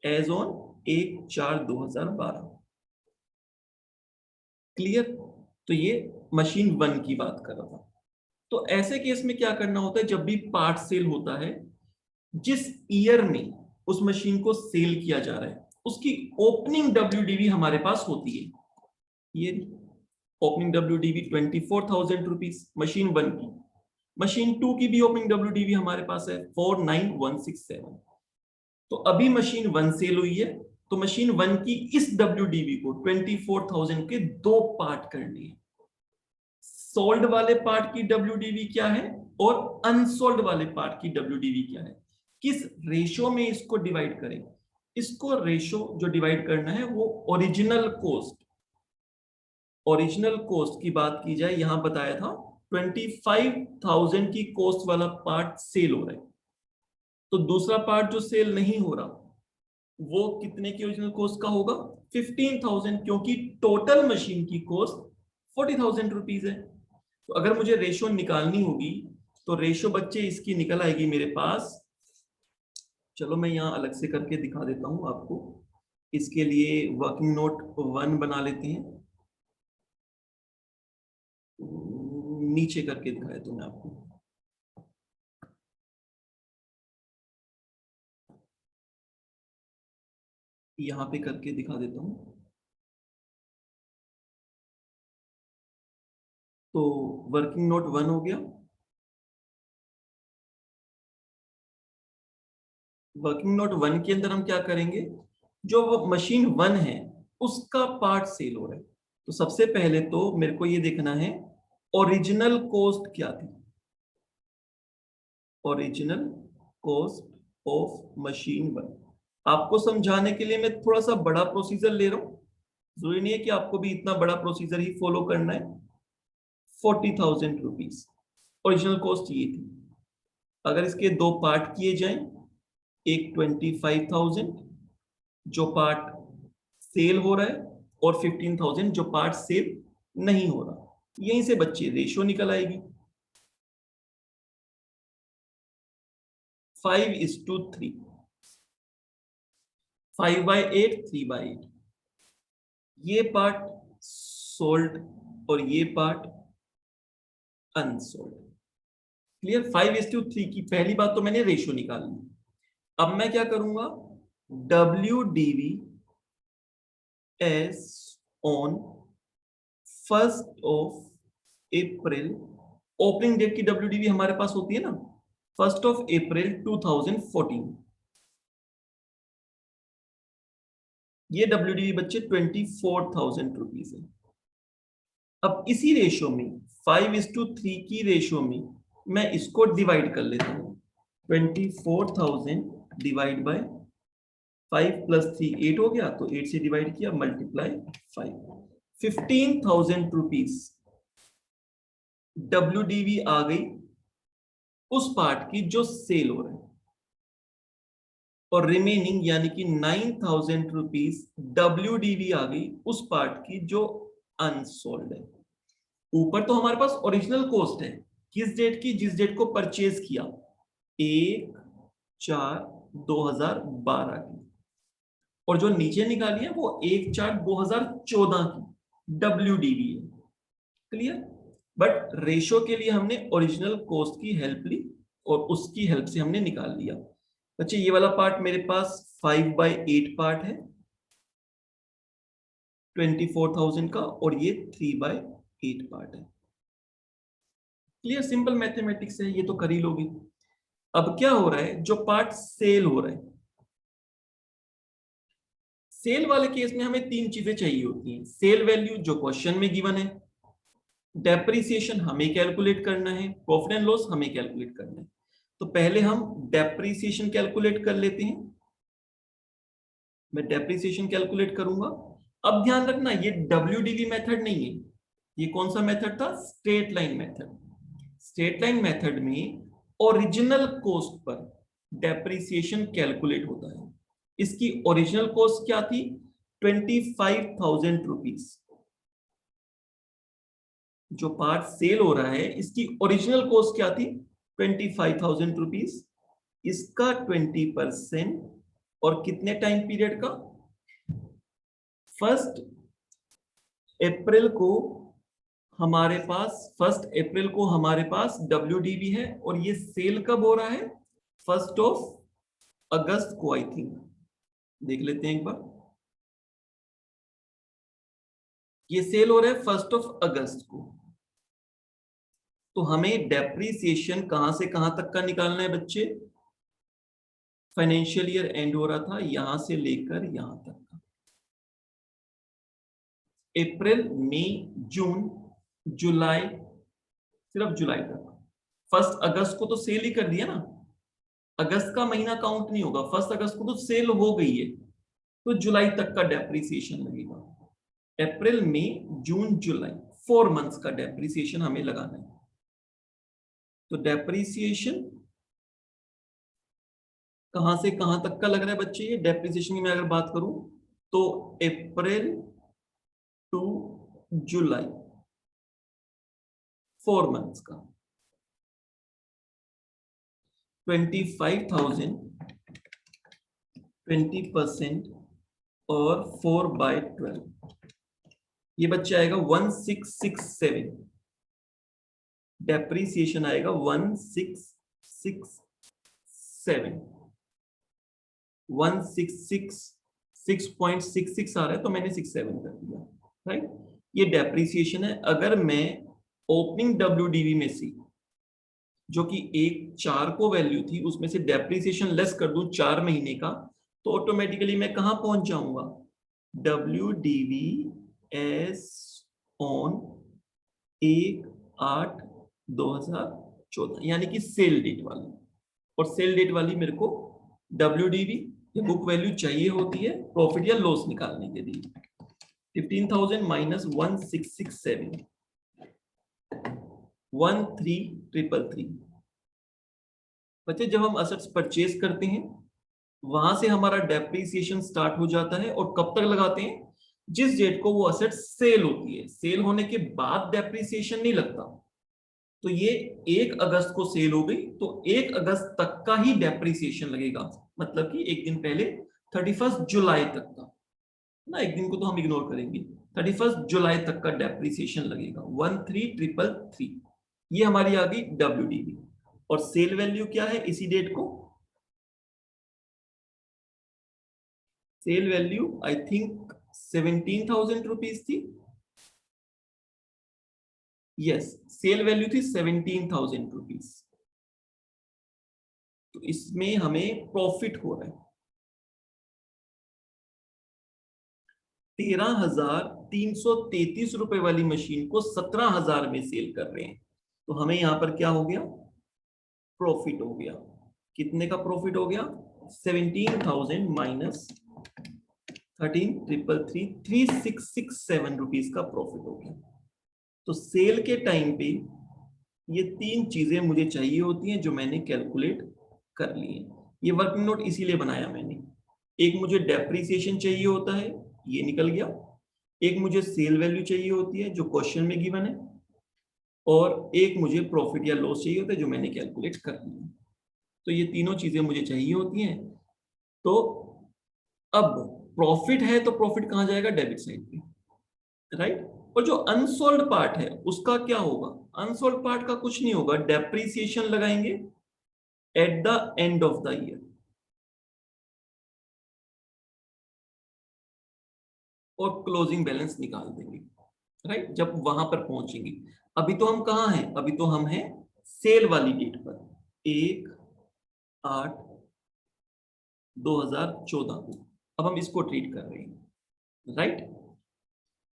एज ऑन 1/4/2012। क्लियर? तो ये मशीन 1 की बात कर रहा था। तो ऐसे केस में क्या करना होता है, जब भी पार्ट सेल होता है, जिस ईयर में उस मशीन को सेल किया जा रहा है उसकी ओपनिंग डब्ल्यूडीवी हमारे पास होती है। ये ओपनिंग डब्ल्यूडीवी 24,000 रुपीज मशीन 1 की। मशीन 2 की भी ओपनिंग डब्ल्यूडीवी हमारे पास है 49,167। तो अभी मशीन 1 सेल हुई है, तो मशीन 1 की इस डब्ल्यूडीवी को 24,000 के दो पार्ट करने हैं। सोल्ड वाले पार्ट की डब्ल्यूडीवी क्या है और अनसोल्ड वाले पार्ट की डब्ल्यूडीवी क्या है, किस रेशो में इसको डिवाइड करें। इसको रेशो जो डिवाइड करना है वो ओरिजिनल कॉस्ट की बात की जाए, यहां बताया था 25,000 की कॉस्ट वाला पार्ट सेल हो रहा है, तो दूसरा पार्ट जो सेल नहीं हो रहा वो कितने की ओरिजिनल कॉस्ट का होगा? 15,000, क्योंकि टोटल मशीन की कॉस्ट 40,000 रुपीज है। तो अगर मुझे रेशो निकालनी होगी तो रेशो बच्चे इसकी निकल आएगी मेरे पास। चलो मैं यहाँ अलग से करके दिखा देता हूँ आपको, इसके लिए वर्किंग नोट 1 बना लेते हैं, नीचे करके दिखाया तो मैं आपको। यहाँ पे करके दिखा देता हूँ। तो वर्किंग नोट 1 हो गया। वर्किंग नोट 1 के अंदर हम क्या करेंगे, जो वो मशीन 1 है उसका पार्ट सेल हो रहा है, तो सबसे पहले तो मेरे को ये देखना है ओरिजिनल कॉस्ट क्या थी। ओरिजिनल कॉस्ट ऑफ मशीन 1, आपको समझाने के लिए मैं थोड़ा सा बड़ा प्रोसीजर ले रहा हूं, जरूरी नहीं है कि आपको भी इतना बड़ा प्रोसीजर ही फॉलो करना है। 40,000 रुपीज ओरिजिनल कॉस्ट ये थी। अगर इसके दो पार्ट किए जाएं, एक 25,000 जो पार्ट सेल हो रहा है और 15,000 जो पार्ट सेल नहीं हो रहा, यहीं से बच्चे रेशियो निकल आएगी 5:3, 5/8, 3/8। ये पार्ट सोल्ड और ये पार्ट अनसोल्ड। क्लियर? 5:3 की पहली बात तो मैंने रेशियो निकाल ली। अब मैं क्या करूंगा, WDV as on 1 April, opening date की डब्ल्यूडीवी हमारे पास होती है ना 1 अप्रैल 2014। ये डब्ल्यूडीवी बच्चे 24,000 रुपीज है। अब इसी रेशियो में 5:3 की रेशियो में मैं इसको डिवाइड कर लेता हूं। 24,000 डिवाइड बाय 5 + 3 8 हो गया, तो 8 से डिवाइड किया, मल्टीप्लाई 5, 15,000 रुपीज डब्ल्यूडीवी आ गई उस पार्ट की जो सेल हो रहा है, और रिमेनिंग यानी कि 9,000 रुपीज डब्ल्यूडीवी आ गई उस पार्ट की जो अनसोल्ड है। ऊपर तो हमारे पास ओरिजिनल कॉस्ट है, किस डेट की? जिस डेट को परचेज किया, 1/4/2012 की, और जो नीचे निकाली है वो 1/4/2014 की डब्ल्यूडीवी है। क्लियर? बट रेशो के लिए हमने ओरिजिनल कॉस्ट की हेल्प ली और उसकी हेल्प से हमने निकाल लिया। बच्चे ये वाला पार्ट मेरे पास 5/8 पार्ट है 24,000 का, और ये 3/8 पार्ट है। क्लियर, सिंपल मैथमेटिक्स है, ये तो कर ही लोगे। अब क्या हो रहा है, जो पार्ट सेल हो रहा है, सेल वाले केस में हमें तीन चीजें चाहिए होती हैं। सेल वैल्यू जो क्वेश्चन में गिवन है, डेप्रिसिएशन हमें कैलकुलेट करना है, प्रॉफिट एंड लॉस हमें कैलकुलेट करना है। तो पहले हम डेप्रिसिएशन कैलकुलेट कर लेते हैं। मैं डेप्रिसिएशन कैलकुलेट करूंगा। अब ध्यान रखना, ये WDV मेथड नहीं है, ये कौन सा मेथड था, straight line method. Straight line method में ओरिजिनल कॉस्ट पर डेप्रिसिएशन कैलकुलेट होता है। इसकी ओरिजिनल कॉस्ट क्या थी, 25,000 रुपीज। जो पार्ट सेल हो रहा है इसकी ओरिजिनल कॉस्ट क्या थी, 25,000 रुपीज। इसका 20% और कितने टाइम पीरियड का, 1 अप्रैल को हमारे पास WDV है, और ये सेल कब हो रहा है, 1 अगस्त को। आई थिंक देख लेते हैं एक बार, ये सेल हो रहा है 1 अगस्त को। तो हमें डेप्रीसिएशन कहां से कहां तक का निकालना है बच्चे, फाइनेंशियल ईयर एंड हो रहा था यहां से लेकर यहां तक का, अप्रैल मई जून जुलाई, सिर्फ जुलाई तक। 1 अगस्त को तो सेल ही कर दिया ना, अगस्त का महीना काउंट नहीं होगा, 1 अगस्त को तो सेल हो गई है, तो जुलाई तक का डेप्रीसिएशन लगेगा। अप्रैल मई जून जुलाई, 4 मंथ्स का डेप्रीसिएशन हमें लगाना है। तो डेप्रीसिएशन कहां से कहां तक का लग रहा है बच्चे, ये डेप्रीसिएशन की मैं अगर बात करूं तो अप्रैल टू जुलाई, 4 मंथ्स का 25,000, 20% और 4/12, ये बच्चे आएगा 1667। डेप्रीसिएशन आएगा 1667, 6.66 आ रहा है तो मैंने 67 कर दिया, राइट। ये डेप्रीसिएशन है। अगर मैं ओपनिंग WDV में से, जो कि 1/4 को वैल्यू थी, उसमें से डेप्रीसिएशन लेस कर दूं 4 महीने का, तो ऑटोमेटिकली मैं कहां पहुंच जाऊंगा, WDV एस ऑन 1/8/2014, यानी कि सेल डेट वाली। और सेल डेट वाली मेरे को WDV या बुक वैल्यू चाहिए होती है प्रॉफिट या लॉस निकालने के लिए। 15,000 माइनस 1667, 13,333। बच्चे जब हम असेट्स परचेज करते हैं वहां से हमारा डेप्रीसिएशन स्टार्ट हो जाता है, और कब तक लगाते हैं, जिस डेट को वो असेट सेल होती है। सेल होने के बाद डेप्रीसिएशन नहीं लगता। तो ये 1 अगस्त को सेल हो गई तो 1 अगस्त तक का ही डेप्रीसिएशन लगेगा, मतलब कि एक दिन पहले 31 जुलाई तक का ना, एक दिन को तो हम इग्नोर करेंगे, 31 जुलाई तक का डेप्रीसिएशन लगेगा 13,333। ये हमारी आ गई WDV। और सेल वैल्यू क्या है इसी डेट को, sale value I think 17,000 rupees थी। यस, सेल वैल्यू थी 17,000 रुपीज। तो इसमें हमें प्रॉफिट हो रहा है 13,333 रुपए वाली मशीन को 17,000 में सेल कर रहे हैं। तो हमें यहां पर क्या हो गया, प्रॉफिट हो गया। कितने का प्रॉफिट हो गया, 17,000 माइनस 13,333, 3,667 रुपीज का प्रॉफिट हो गया। तो सेल के टाइम पे ये तीन चीजें मुझे चाहिए होती हैं जो मैंने कैलकुलेट कर ली है। ये वर्किंग नोट इसीलिए बनाया मैंने। एक मुझे डेप्रीसिएशन चाहिए होता है, ये निकल गया। एक मुझे सेल वैल्यू चाहिए होती है जो क्वेश्चन में गिवन है, और एक मुझे प्रॉफिट या लॉस चाहिए होता है जो मैंने कैलकुलेट कर लिया। तो ये तीनों चीजें मुझे चाहिए होती हैं। तो अब प्रॉफिट है तो प्रॉफिट कहां जाएगा, डेबिट साइड पे, राइट। और जो अनसोल्ड पार्ट है उसका क्या होगा, अनसोल्ड पार्ट का कुछ नहीं होगा, डेप्रीसिएशन लगाएंगे eight the end of the year, और क्लोजिंग बैलेंस निकाल देंगे, राइट, जब वहां पर पहुंचेंगे। अभी तो हम कहाँ हैं, अभी तो हम हैं सेल वाली डेट पर 1/8/2014 को। अब हम इसको ट्रीट कर रहे हैं, राइट।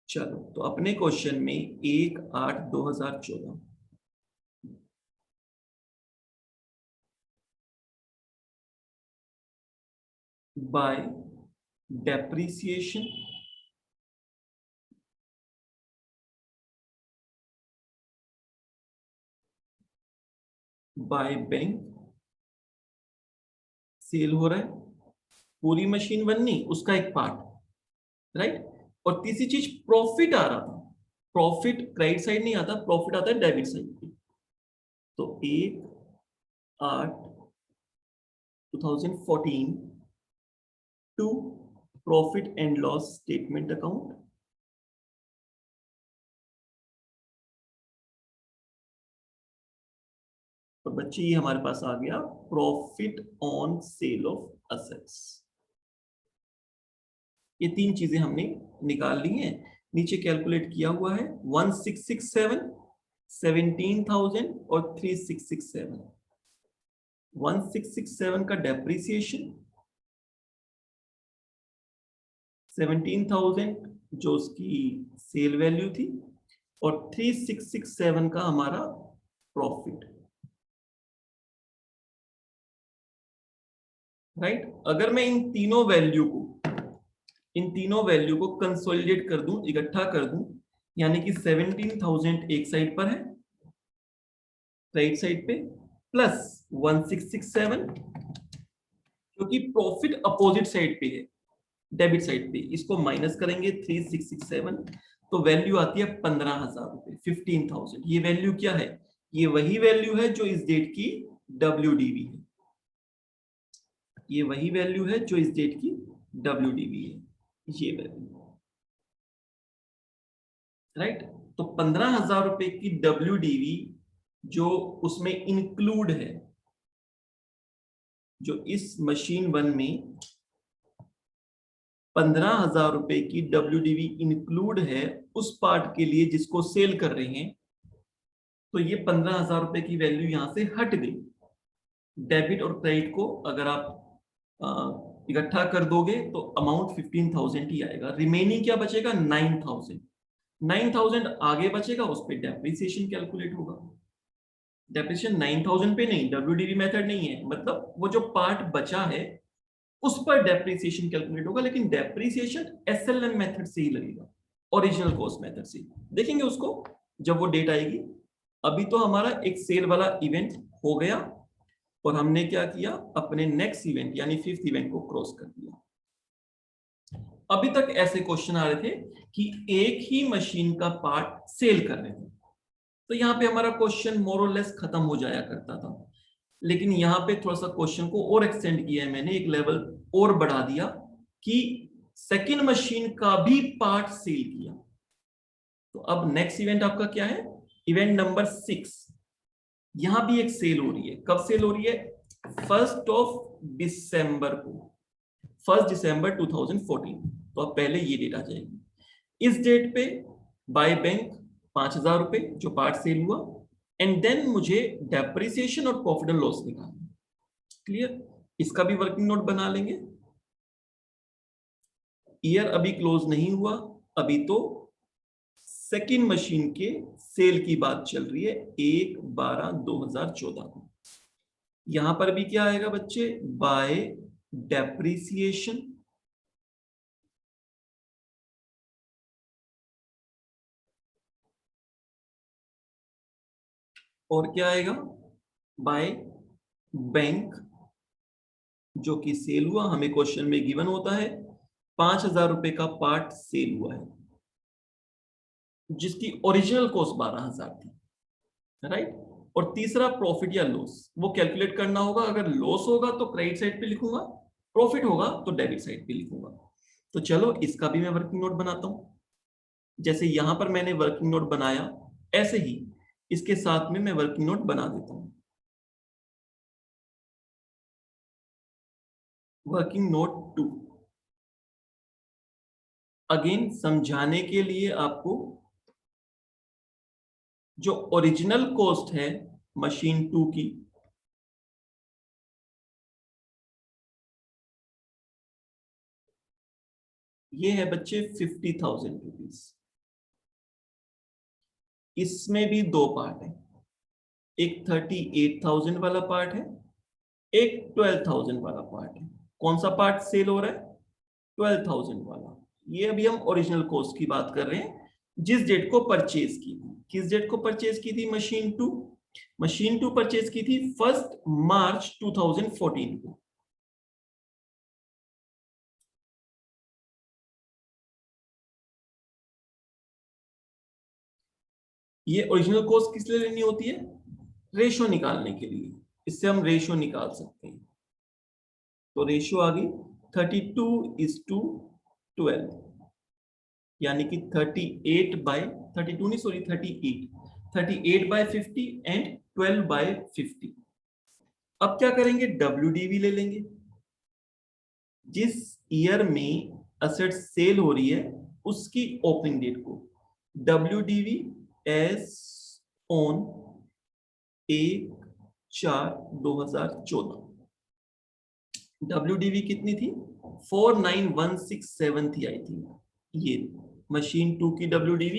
चलो तो अपने क्वेश्चन में 1/8/2014 by depreciation by bank sale हो रहा है, पूरी मशीन बननी उसका एक पार्ट, राइट। और तीसरी चीज प्रॉफिट आ रहा था, प्रॉफिट क्रेडिट साइड नहीं आता, प्रॉफिट आता है डेबिट साइड पे। तो 1/8/2014 to profit and loss statement account और बच्चे ये हमारे पास आ गया profit on sale of assets. ये तीन चीजें हमने निकाल ली हैं, नीचे कैलकुलेट किया हुआ है 1667, 17,000 और 3667। 1667 का डेप्रिसिएशन, 17,000 जो उसकी सेल वैल्यू थी और 3667 का हमारा प्रॉफिट, राइट। अगर मैं इन तीनों वैल्यू को कंसोलिडेट कर दूं, इकट्ठा कर दूं, यानी कि 17,000 एक साइड पर है राइट साइड पे, प्लस 1667 क्योंकि प्रॉफिट अपोजिट साइड पे है डेबिट साइड पे, इसको माइनस करेंगे 3667 तो वैल्यू आती है 15,000 रुपए, 15,000। ये वैल्यू क्या है, ये वही वैल्यू है जो इस डेट की WDV है, ये वही वैल्यू है जो इस डेट की WDV है, ये वैल्यू, राइट। तो 15,000 रुपए की WDV जो उसमें इंक्लूड है, जो इस मशीन 1 में 15,000 रुपए की WDV इंक्लूड है उस पार्ट के लिए जिसको सेल कर रहे हैं, तो ये 15,000 रुपए की वैल्यू यहां से हट गई। डेबिट और क्रेडिट को अगर आप इकट्ठा कर दोगे तो अमाउंट 15,000 ही आएगा, रिमेनिंग क्या बचेगा 9,000। 9,000 आगे बचेगा, उस पर डेप्रिसिएशन कैलकुलेट होगा। डेप्रिसिएशन 9,000 पे नहीं, WDV मेथड नहीं है, मतलब वो जो पार्ट बचा है उस पर डेप्रिसिएशन कैलकुलेट होगा, लेकिन डेप्रिसिएशन SLN मेथड से ही लगेगा, ओरिजिनल कॉस्ट मेथड से। देखेंगे उसको जब वो डेट आएगी। अभी तो हमारा एक सेल वाला इवेंट हो गया और हमने क्या किया, अपने नेक्स्ट इवेंट यानी 5th इवेंट को क्रॉस कर दिया। अभी तक ऐसे क्वेश्चन आ रहे थे कि एक ही मशीन का पार्ट सेल कर रहे थे, तो यहाँ पे हमारा क्वेश्चन मोर और लेस खत्म हो जाया करता था। लेकिन यहाँ पे थोड़ा सा क्वेश्चन को और एक्सटेंड किया है मैंने, एक लेवल और बढ़ा दिया कि सेकेंड मशीन का भी पार्ट सेल किया। तो अब नेक्स्ट इवेंट आपका क्या है, इवेंट नंबर 6। यहां भी एक सेल हो रही है, कब सेल हो रही है, 1 को 1 दिसंबर 2014। तो अब पहले ये डेट आ जाएगी, इस डेट पे बाय बैंक 5,000 रुपए जो पार्ट सेल हुआ, एंड देन मुझे डेप्रिसिएशन और प्रॉफिट एंड लॉस निकालना। क्लियर, इसका भी वर्किंग नोट बना लेंगे। ईयर अभी क्लोज नहीं हुआ, अभी तो सेकेंड मशीन के सेल की बात चल रही है 1/12/2014 को। यहां पर भी क्या आएगा बच्चे, बाय डेप्रिसिएशन और क्या आएगा, बाय बैंक जो कि सेल हुआ, हमें क्वेश्चन में गिवन होता है 5,000 रुपए का पार्ट सेल हुआ है जिसकी ओरिजिनल कॉस्ट 12,000 थी, राइट। और तीसरा प्रॉफिट या लॉस, वो कैलकुलेट करना होगा। अगर लॉस होगा तो क्रेडिट साइड पे लिखूंगा, प्रॉफिट होगा तो डेबिट साइड पे लिखूंगा। तो चलो इसका भी मैं वर्किंग नोट बनाता हूं। जैसे यहां पर मैंने वर्किंग नोट बनाया, ऐसे ही इसके साथ में मैं वर्किंग नोट बना देता हूं। वर्किंग नोट 2, अगेन समझाने के लिए आपको जो ओरिजिनल कॉस्ट है मशीन 2 की, ये है बच्चे 50,000 रुपीज। इसमें भी दो पार्ट है, एक 38,000 वाला पार्ट है, एक 12,000 वाला पार्ट है। कौन सा पार्ट सेल हो रहा है? 12,000 वाला। ये अभी हम ओरिजिनल कॉस्ट की बात कर रहे हैं, जिस डेट को परचेज की थी। किस डेट को परचेज की थी मशीन 2? मशीन 2 परचेज की थी 1 मार्च 2014 को। ये ओरिजिनल कॉस्ट किस लिए लेनी होती है? रेशो निकालने के लिए। इससे हम रेशो निकाल सकते हैं। तो रेशो आ गई 32:12, यानी कि 38 नहीं सॉरी 38/50 एंड 12/50। अब क्या करेंगे? WDV ले लेंगे। जिस ईयर में असेट सेल हो रही है उसकी ओपनिंग डेट को WDV एस ऑन 1/4/2014। WDV कितनी थी? 49167 थी आई थिंक। ये मशीन 2 की WDV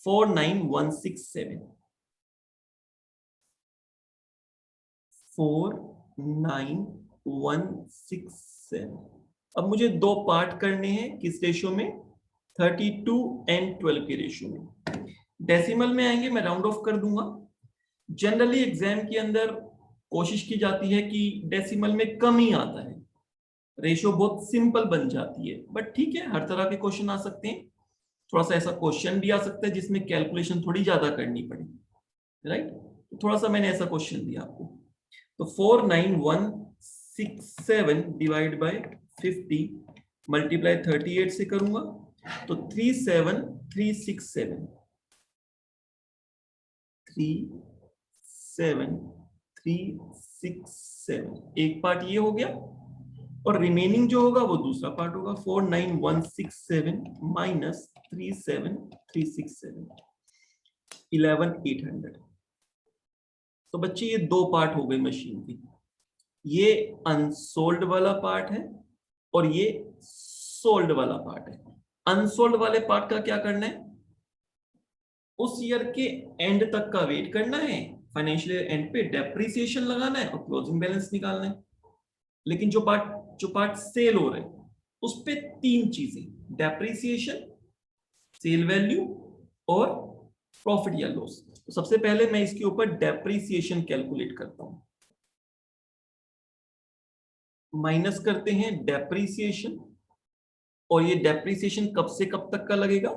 49167। 49167। अब मुझे दो पार्ट करने हैं, किस रेशियो में? 32:12 के रेशियो में। डेसिमल में आएंगे, मैं राउंड ऑफ कर दूंगा। जनरली एग्जाम के अंदर कोशिश की जाती है कि डेसिमल में कम ही आता है, रेशियो बहुत सिंपल बन जाती है। बट ठीक है, हर तरह के क्वेश्चन आ सकते हैं। थोड़ा सा ऐसा क्वेश्चन भी आ सकता है जिसमें कैलकुलेशन थोड़ी ज्यादा करनी पड़े, राइट? तो थोड़ा सा मैंने ऐसा क्वेश्चन दिया आपको। तो 49167 डिवाइड बाय 50 मल्टीप्लाई 38 से करूंगा तो 37367 एक पार्ट ये हो गया, और रिमेनिंग जो होगा वो दूसरा पार्ट होगा। 49167 माइनस 37367 11800। तो बच्चे ये दो पार्ट हो गए मशीन की। ये अनसोल्ड वाला पार्ट है और ये सोल्ड वाला पार्ट है। अनसोल्ड वाले पार्ट का क्या करना है? उस ईयर के एंड तक का वेट करना है, फाइनेंशियल एंड पे डेप्रिसिएशन लगाना है और क्लोजिंग बैलेंस निकालना है। लेकिन जो पार्ट सेल हो रहा है उस पे तीन चीजें, डेप्रिसिएशन, सेल वैल्यू और प्रॉफिट या लॉस। तो सबसे पहले मैं इसके ऊपर डेप्रिसिएशन कैलकुलेट करता हूं। माइनस करते हैं डेप्रिसिएशन, और ये डेप्रिसिएशन कब से कब तक का लगेगा?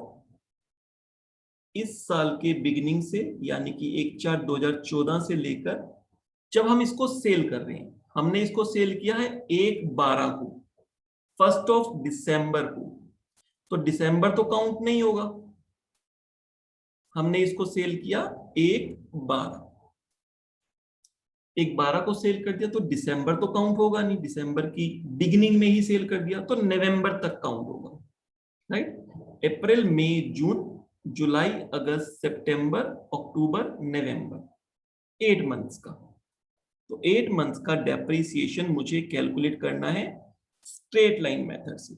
इस साल के बिगिनिंग से, यानी कि 1/4/2014 से लेकर जब हम इसको सेल कर रहे हैं। हमने इसको सेल किया है 1/12 को, 1 दिसंबर को, तो दिसंबर तो काउंट नहीं होगा। हमने इसको सेल किया 1/12 को सेल कर दिया, तो दिसंबर तो काउंट होगा नहीं, दिसंबर की बिगिनिंग में ही सेल कर दिया तो नवंबर तक काउंट होगा, राइट? अप्रैल मई जून जुलाई अगस्त सितंबर अक्टूबर नवंबर, 8 मंथ्स का। तो 8 मंथ्स का डेप्रिसिएशन मुझे कैलकुलेट करना है स्ट्रेट लाइन मेथड से।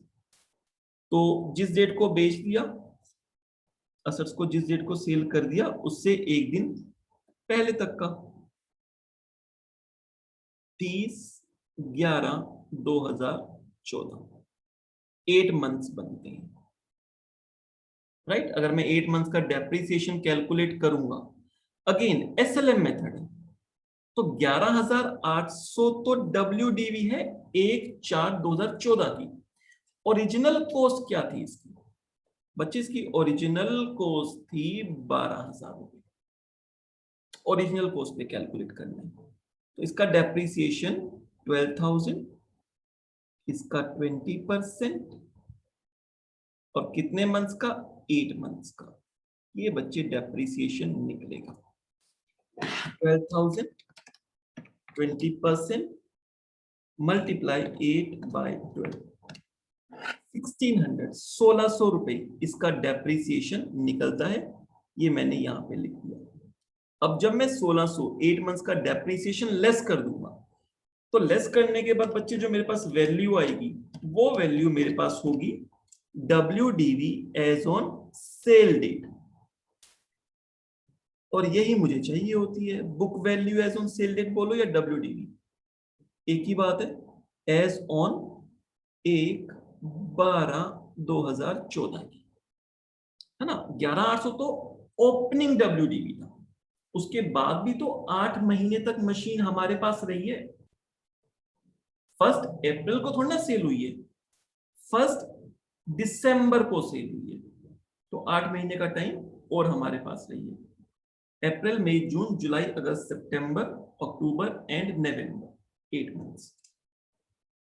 तो जिस डेट को बेच दिया, असेट्स को जिस डेट को सेल कर दिया उससे एक दिन पहले तक का, 30/11/2014, 8 मंथ्स बनते हैं, राइट? अगर मैं 8 मंथ्स का डेप्रिसिएशन कैलकुलेट करूंगा, अगेन एसएलएम मेथड है, तो 11,800 तो WDV है 1/4/2014 की। ओरिजिनल कॉस्ट क्या थी इसकी? बच्चे इसकी ओरिजिनल कॉस्ट थी 12,000 रुपए। ओरिजिनल कॉस्ट पे कैलकुलेट करना है, तो इसका डेप्रिसिएशन 12,000, इसका 20%, और कितने मंथ्स का? 8 मंथ्स का। ये बच्चे डेप्रिसिएशन निकलेगा 12,000, 20% मल्टीप्लाई 8/12, 1600 रुपए इसका डेप्रिसिएशन निकलता है। ये मैंने यहां पे लिख दिया। अब जब मैं 1600 8 मंथ्स का डेप्रिसिएशन लेस कर दूंगा, तो लेस करने के बाद बच्चे जो मेरे पास वैल्यू आएगी, वो वैल्यू मेरे पास होगी WDV as on sale date, और यही मुझे चाहिए होती है। Book value as on sale date बोलो या WDV, एक ही बात है। एज ऑन 1/12/2014 की, है ना। 11800 तो ओपनिंग WDV था, उसके बाद भी तो 8 महीने तक मशीन हमारे पास रही है। 1 अप्रैल को थोड़ा ना सेल हुई है, 1 दिसंबर को सेल हुई है, तो 8 महीने का टाइम और हमारे पास रही है। अप्रैल मई जून जुलाई अगस्त सितंबर अक्टूबर एंड नवंबर, 8 मंथ्स,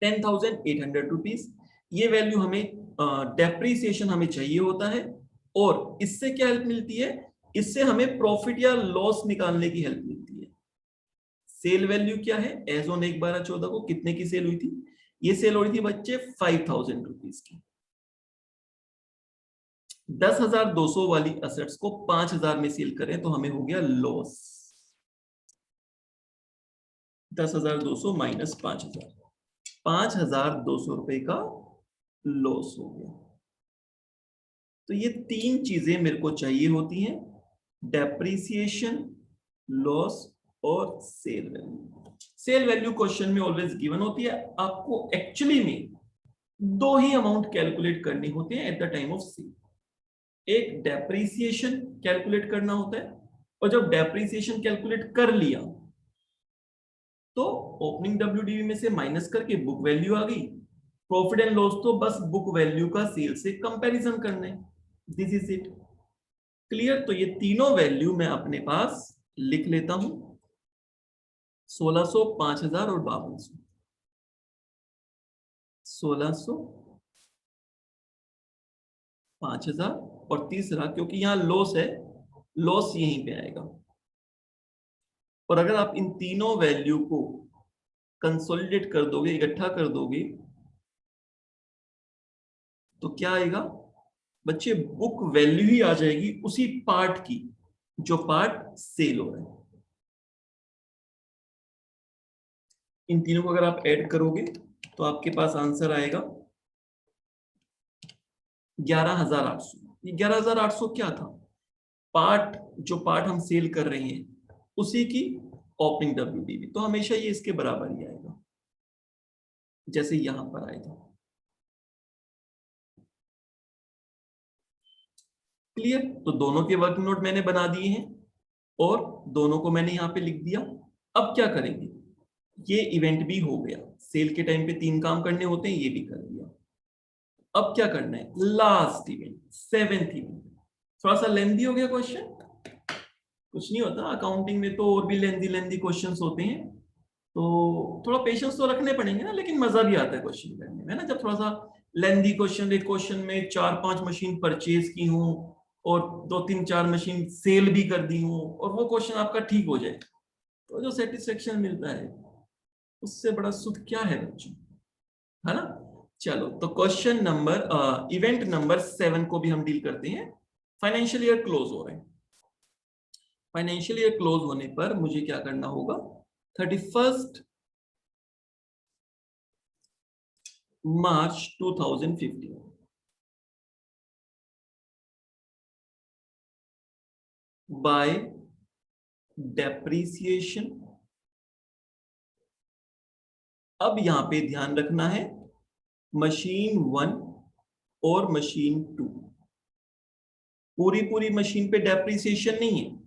10,800 रुपीज। ये वैल्यू हमें डेप्रीसिएशन हमें चाहिए होता है, और इससे क्या हेल्प मिलती है, इससे हमें प्रॉफिट या लॉस निकालने की हेल्प मिलती है। सेल वैल्यू क्या है, एज ऑन 1/12/14 को कितने की सेल हुई थी, ये सेल हो रही थी बच्चे 5,000 रुपीज की। 10,200 वाली असेट्स को 5,000 में सेल करें तो हमें हो गया लॉस, 10,200 माइनस 5,000, 5,200 रुपए का लॉस हो गया। तो ये 3 चीजें मेरे को चाहिए होती हैं, डेप्रीसिएशन, लॉस और sale value. Sale value question में ऑलवेज गिवन होती है, आपको एक्चुअली में 2 ही अमाउंट कैलकुलेट करनी होते हैं at the time of sale. एक डेप्रीसिएशन कैलकुलेट करना होता है, और जब डेप्रीसिएशन कैलकुलेट कर लिया तो ओपनिंग WDV में से माइनस करके बुक वैल्यू आ गई। प्रॉफिट एंड लॉस तो बस बुक वैल्यू का सेल से कंपैरिजन करना है। This is it, clear. तो ये तीनों वैल्यू मैं अपने पास लिख लेता हूं, 1600, 5,000 और 5,200। 1600, 5,000 और तीसरा, क्योंकि यहां लॉस है, लॉस यहीं पे आएगा। और अगर आप इन तीनों वैल्यू को कंसोलिडेट कर दोगे, इकट्ठा कर दोगे, तो क्या आएगा बच्चे, बुक वैल्यू ही आ जाएगी उसी पार्ट की जो पार्ट सेल हो रहा है। इन तीनों को अगर आप ऐड करोगे तो आपके पास आंसर आएगा 11,800। ये 11,800 क्या था, पार्ट, जो पार्ट हम सेल कर रहे हैं उसी की ओपनिंग WDV, तो हमेशा ये इसके बराबर ही आएगा जैसे यहां पर आएगा। क्लियर। तो दोनों के वर्किंग नोट मैंने बना दिए हैं और दोनों को मैंने यहां पे लिख दिया। अब क्या करेंगे, ये इवेंट भी हो गया, सेल के टाइम पे 3 काम करने होते हैं, ये भी कर दिया। अब क्या करना है, लास्ट इवेंट, 7th इवेंट। थोड़ा सा लेंथी हो गया क्वेश्चन, कुछ नहीं होता, अकाउंटिंग में तो और भी लेंथी लेंथी क्वेश्चंस होते हैं, तो थोड़ा पेशेंस तो रखने पड़ेंगे ना, लेकिन मजा भी आता है क्वेश्चन करने में ना। जब थोड़ा सा लेंथी क्वेश्चन, एक क्वेश्चन में 4-5 मशीन परचेज की हूँ और 2-3-4 मशीन सेल भी कर दी हूँ, और वो क्वेश्चन आपका ठीक हो जाए, तो जो सेटिस्फेक्शन मिलता है उससे बड़ा सुख क्या है बच्चों, है ना। चलो, तो क्वेश्चन नंबर इवेंट नंबर 7 को भी हम डील करते हैं। फाइनेंशियल ईयर क्लोज हो रहे हैं, फाइनेंशियल ईयर क्लोज होने पर मुझे क्या करना होगा, 31 मार्च 2015 बाय डेप्रीसिएशन। अब यहां पे ध्यान रखना है, मशीन 1 और मशीन 2, पूरी पूरी मशीन पे डेप्रीसिएशन नहीं है,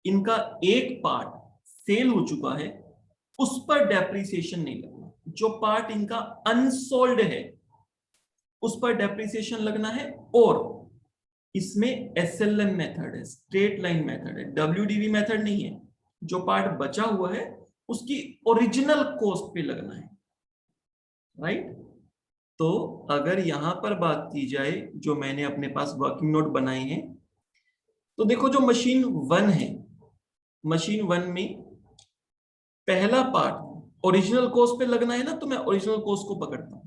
इनका एक पार्ट सेल हो चुका है, उस पर डेप्रीसिएशन नहीं लगना। जो पार्ट इनका अनसोल्ड है उस पर डेप्रीसिएशन लगना है, और इसमें SLM मेथड है, स्ट्रेट लाइन मेथड है, WDV मेथड नहीं है। जो पार्ट बचा हुआ है उसकी ओरिजिनल कॉस्ट पे लगना है, राइट। तो अगर यहां पर बात की जाए, जो मैंने अपने पास वर्किंग नोट बनाए हैं, तो देखो जो मशीन 1 है, मशीन 1 में पहला पार्ट ओरिजिनल कॉस्ट पे लगना है ना, तो मैं ओरिजिनल कॉस्ट को पकड़ता हूं।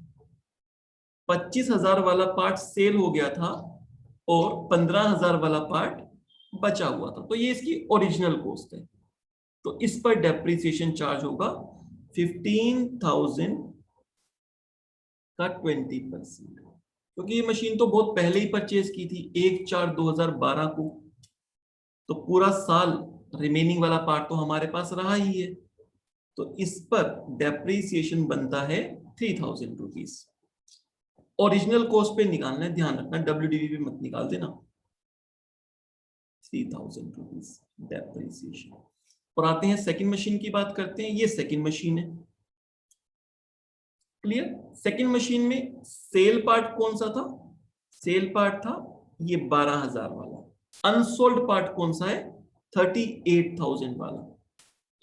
25,000 वाला पार्ट सेल हो गया था और 15,000 वाला पार्ट बचा हुआ था, तो ये इसकी ओरिजिनल कॉस्ट है। तो इस पर डेप्रिसिएशन चार्ज होगा 15,000 का 20%, क्योंकि ये मशीन तो बहुत पहले ही परचेज की थी 1/4/2012 को, तो पूरा साल रिमेनिंग वाला पार्ट तो हमारे पास रहा ही है, तो इस पर डेप्रिसिएशन बनता है 3,000 रुपीज। ओरिजिनल कॉस्ट पे निकालना है, ध्यान रखना WDV पे मत निकाल देना। 3,000 रुपीज डेप्रिसिएशन। और आते हैं सेकंड मशीन की बात करते हैं। ये सेकंड मशीन है, क्लियर। सेकंड मशीन में सेल पार्ट कौन सा था? सेल पार्ट था ये 12,000 वाला। अनसोल्ड पार्ट कौन सा है? 38,000 वाला।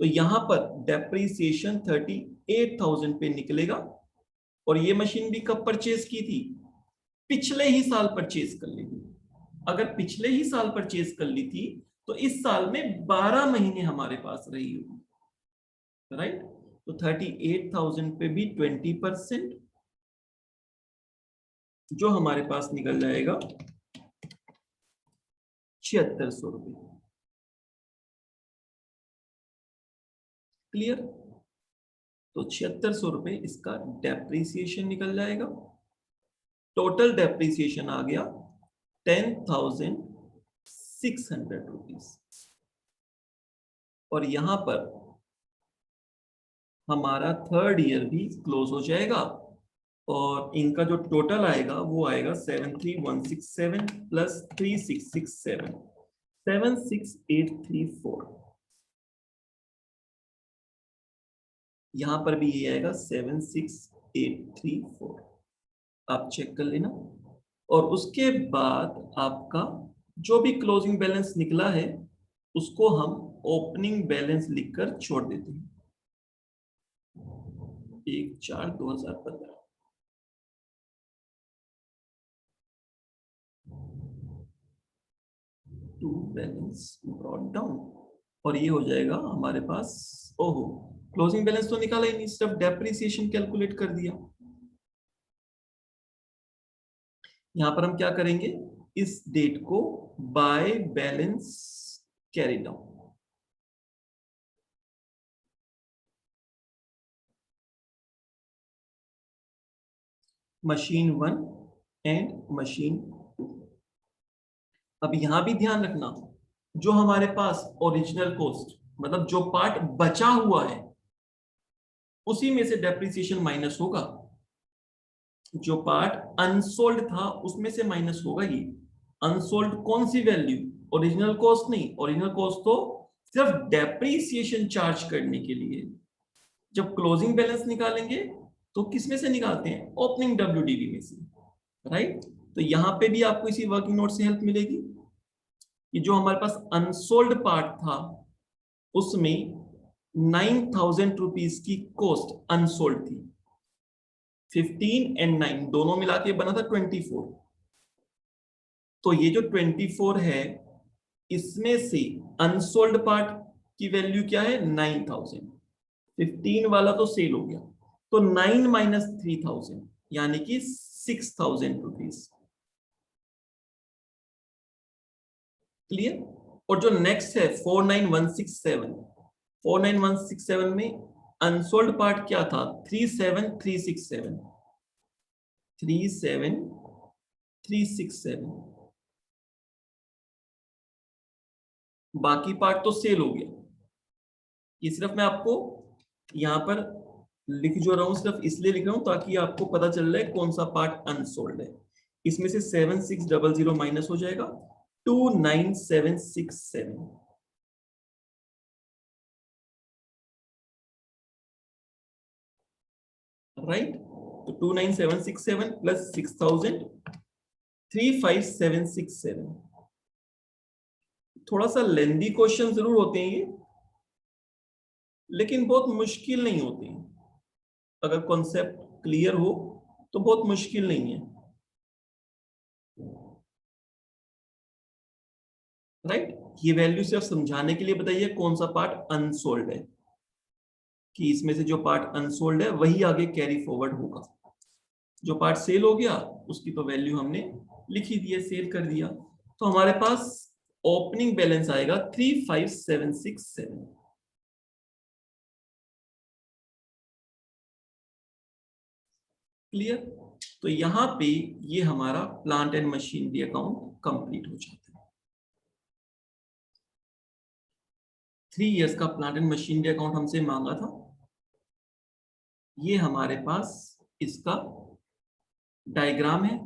तो यहां पर डेप्रिसिएशन 38,000 पे निकलेगा। और ये मशीन भी कब परचेज की थी? पिछले ही साल परचेज कर ली थी। अगर पिछले ही साल परचेज कर ली थी तो इस साल में 12 महीने हमारे पास रही होगी, राइट। तो 38,000 पे भी 20%, जो हमारे पास निकल जाएगा 7600 रुपये। क्लियर। तो 7600 रुपये इसका डेप्रिसिएशन निकल जाएगा। टोटल डेप्रिसिएशन आ गया 10,600 रुपीज। और यहां पर हमारा थर्ड ईयर भी क्लोज हो जाएगा और इनका जो टोटल आएगा वो आएगा 73,167 प्लस 3,667, 76,834। यहां पर भी ये आएगा 76,834, आप चेक कर लेना। और उसके बाद आपका जो भी क्लोजिंग बैलेंस निकला है उसको हम ओपनिंग बैलेंस लिखकर छोड़ देते हैं 1/4/2015। To balance brought down. और ये हो जाएगा हमारे पास, ओहो क्लोजिंग बैलेंस तो निकाला ही नहीं, सिर्फ डेप्रिसिएशन कैलकुलेट कर दिया। यहां पर हम क्या करेंगे, इस डेट को by balance carry down. Machine 1 and machine 2। अब यहां भी ध्यान रखना, जो हमारे पास ओरिजिनल कॉस्ट मतलब जो पार्ट बचा हुआ है उसी में से डेप्रिसिएशन माइनस होगा। जो पार्ट अनसोल्ड था उसमें से माइनस होगा ये। अनसोल्ड कौन सी वैल्यू? ओरिजिनल कॉस्ट नहीं, ओरिजिनल कॉस्ट तो सिर्फ डेप्रिसिएशन चार्ज करने के लिए। जब क्लोजिंग बैलेंस निकालेंगे तो किस में से निकालते हैं? ओपनिंग WDV में से, राइट। तो यहां पे भी आपको इसी वर्किंग नोट से हेल्प मिलेगी कि जो हमारे पास अनसोल्ड पार्ट था उसमें 9,000 रुपीज की कॉस्ट अनसोल्ड थी। 15 एंड 9 दोनों मिला के बना था 24। तो ये जो 24 है इसमें से अनसोल्ड पार्ट की वैल्यू क्या है? 9,000। 15 वाला तो सेल हो गया, तो 9 माइनस 3,000 यानी कि 6,000 रुपीज। क्लियर। और जो नेक्स्ट है 49167, 49167 में अनसोल्ड पार्ट क्या था? 37,367, 37,367। बाकी पार्ट तो सेल हो गया। ये सिर्फ मैं आपको यहां पर लिख जो रहा हूं सिर्फ इसलिए लिख रहा हूं ताकि आपको पता चल रहा है कौन सा पार्ट अनसोल्ड है। इसमें से 7600 माइनस हो जाएगा 29,767, राइट। तो 29,767 प्लस 6,000, 35,767। थोड़ा सा लेंदी क्वेश्चन जरूर होते हैं ये, लेकिन बहुत मुश्किल नहीं होते हैं। अगर कॉन्सेप्ट क्लियर हो तो बहुत मुश्किल नहीं है, राइट। ये वैल्यू सिर्फ समझाने के लिए बताइए कौन सा पार्ट अनसोल्ड है, कि इसमें से जो पार्ट अनसोल्ड है वही आगे कैरी फॉरवर्ड होगा। जो पार्ट सेल हो गया उसकी तो वैल्यू हमने लिख ही दी है, सेल कर दिया। तो हमारे पास ओपनिंग बैलेंस आएगा 35767। क्लियर? तो यहां पे ये हमारा plant and machinery account complete हो जाता है। 3 इयर्स का प्लांट एंड मशीनरी अकाउंट हमसे मांगा था। ये हमारे पास इसका डायग्राम है,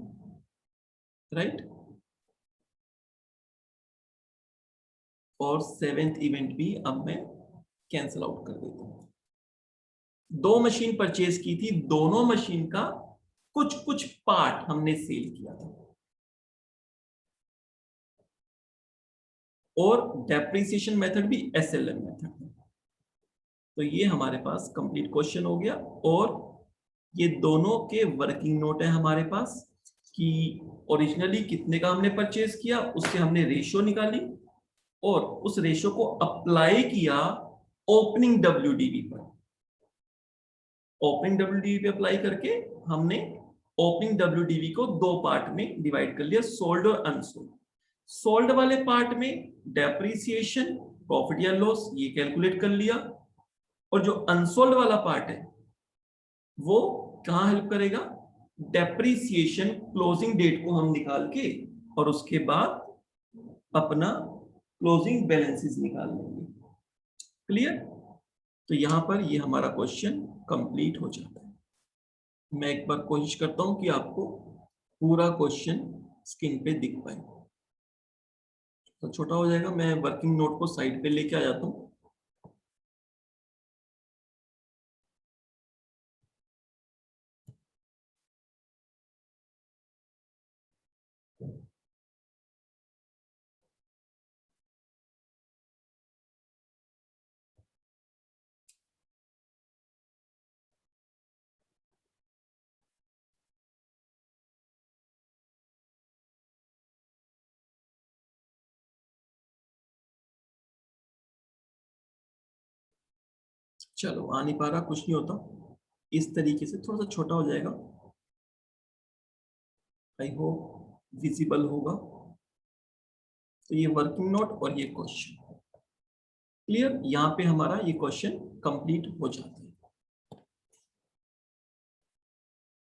राइट? और 7th इवेंट भी अब मैं कैंसिल आउट कर देता हूं। 2 मशीन परचेज की थी, दोनों मशीन का कुछ कुछ पार्ट हमने सेल किया था, और डेप्रिसिएशन मेथड भी SLM मेथड है। तो ये हमारे पास कंप्लीट क्वेश्चन हो गया। और ये दोनों के वर्किंग नोट है हमारे पास कि ओरिजिनली कितने का हमने परचेज किया, उससे हमने रेशियो निकाली और उस रेशियो को अप्लाई किया ओपनिंग WDV पर। ओपनिंग WDV पे अप्लाई करके हमने ओपनिंग WDV को 2 पार्ट में डिवाइड कर लिया, सोल्ड और अनसोल्ड। सोल्ड वाले पार्ट में डेप्रिसिएशन, प्रॉफिट या लॉस ये कैलकुलेट कर लिया, और जो अनसोल्ड वाला पार्ट है वो कहां हेल्प करेगा, डेप्रिसिएशन क्लोजिंग डेट को हम निकाल के और उसके बाद अपना क्लोजिंग बैलेंसेस निकाल लेंगे। क्लियर? तो यहां पर ये हमारा क्वेश्चन कंप्लीट हो जाता है। मैं एक बार कोशिश करता हूं कि आपको पूरा क्वेश्चन स्क्रीन पे दिख पाए। तो छोटा हो जाएगा, मैं वर्किंग नोट को साइड पे लेके आ जाता हूं। चलो, आ नहीं पा रहा, कुछ नहीं होता, इस तरीके से थोड़ा सा छोटा हो जाएगा। आई होप विजिबल होगा। तो ये वर्किंग नोट और ये क्वेश्चन क्लियर, यहाँ पे हमारा ये क्वेश्चन कंप्लीट हो जाता है।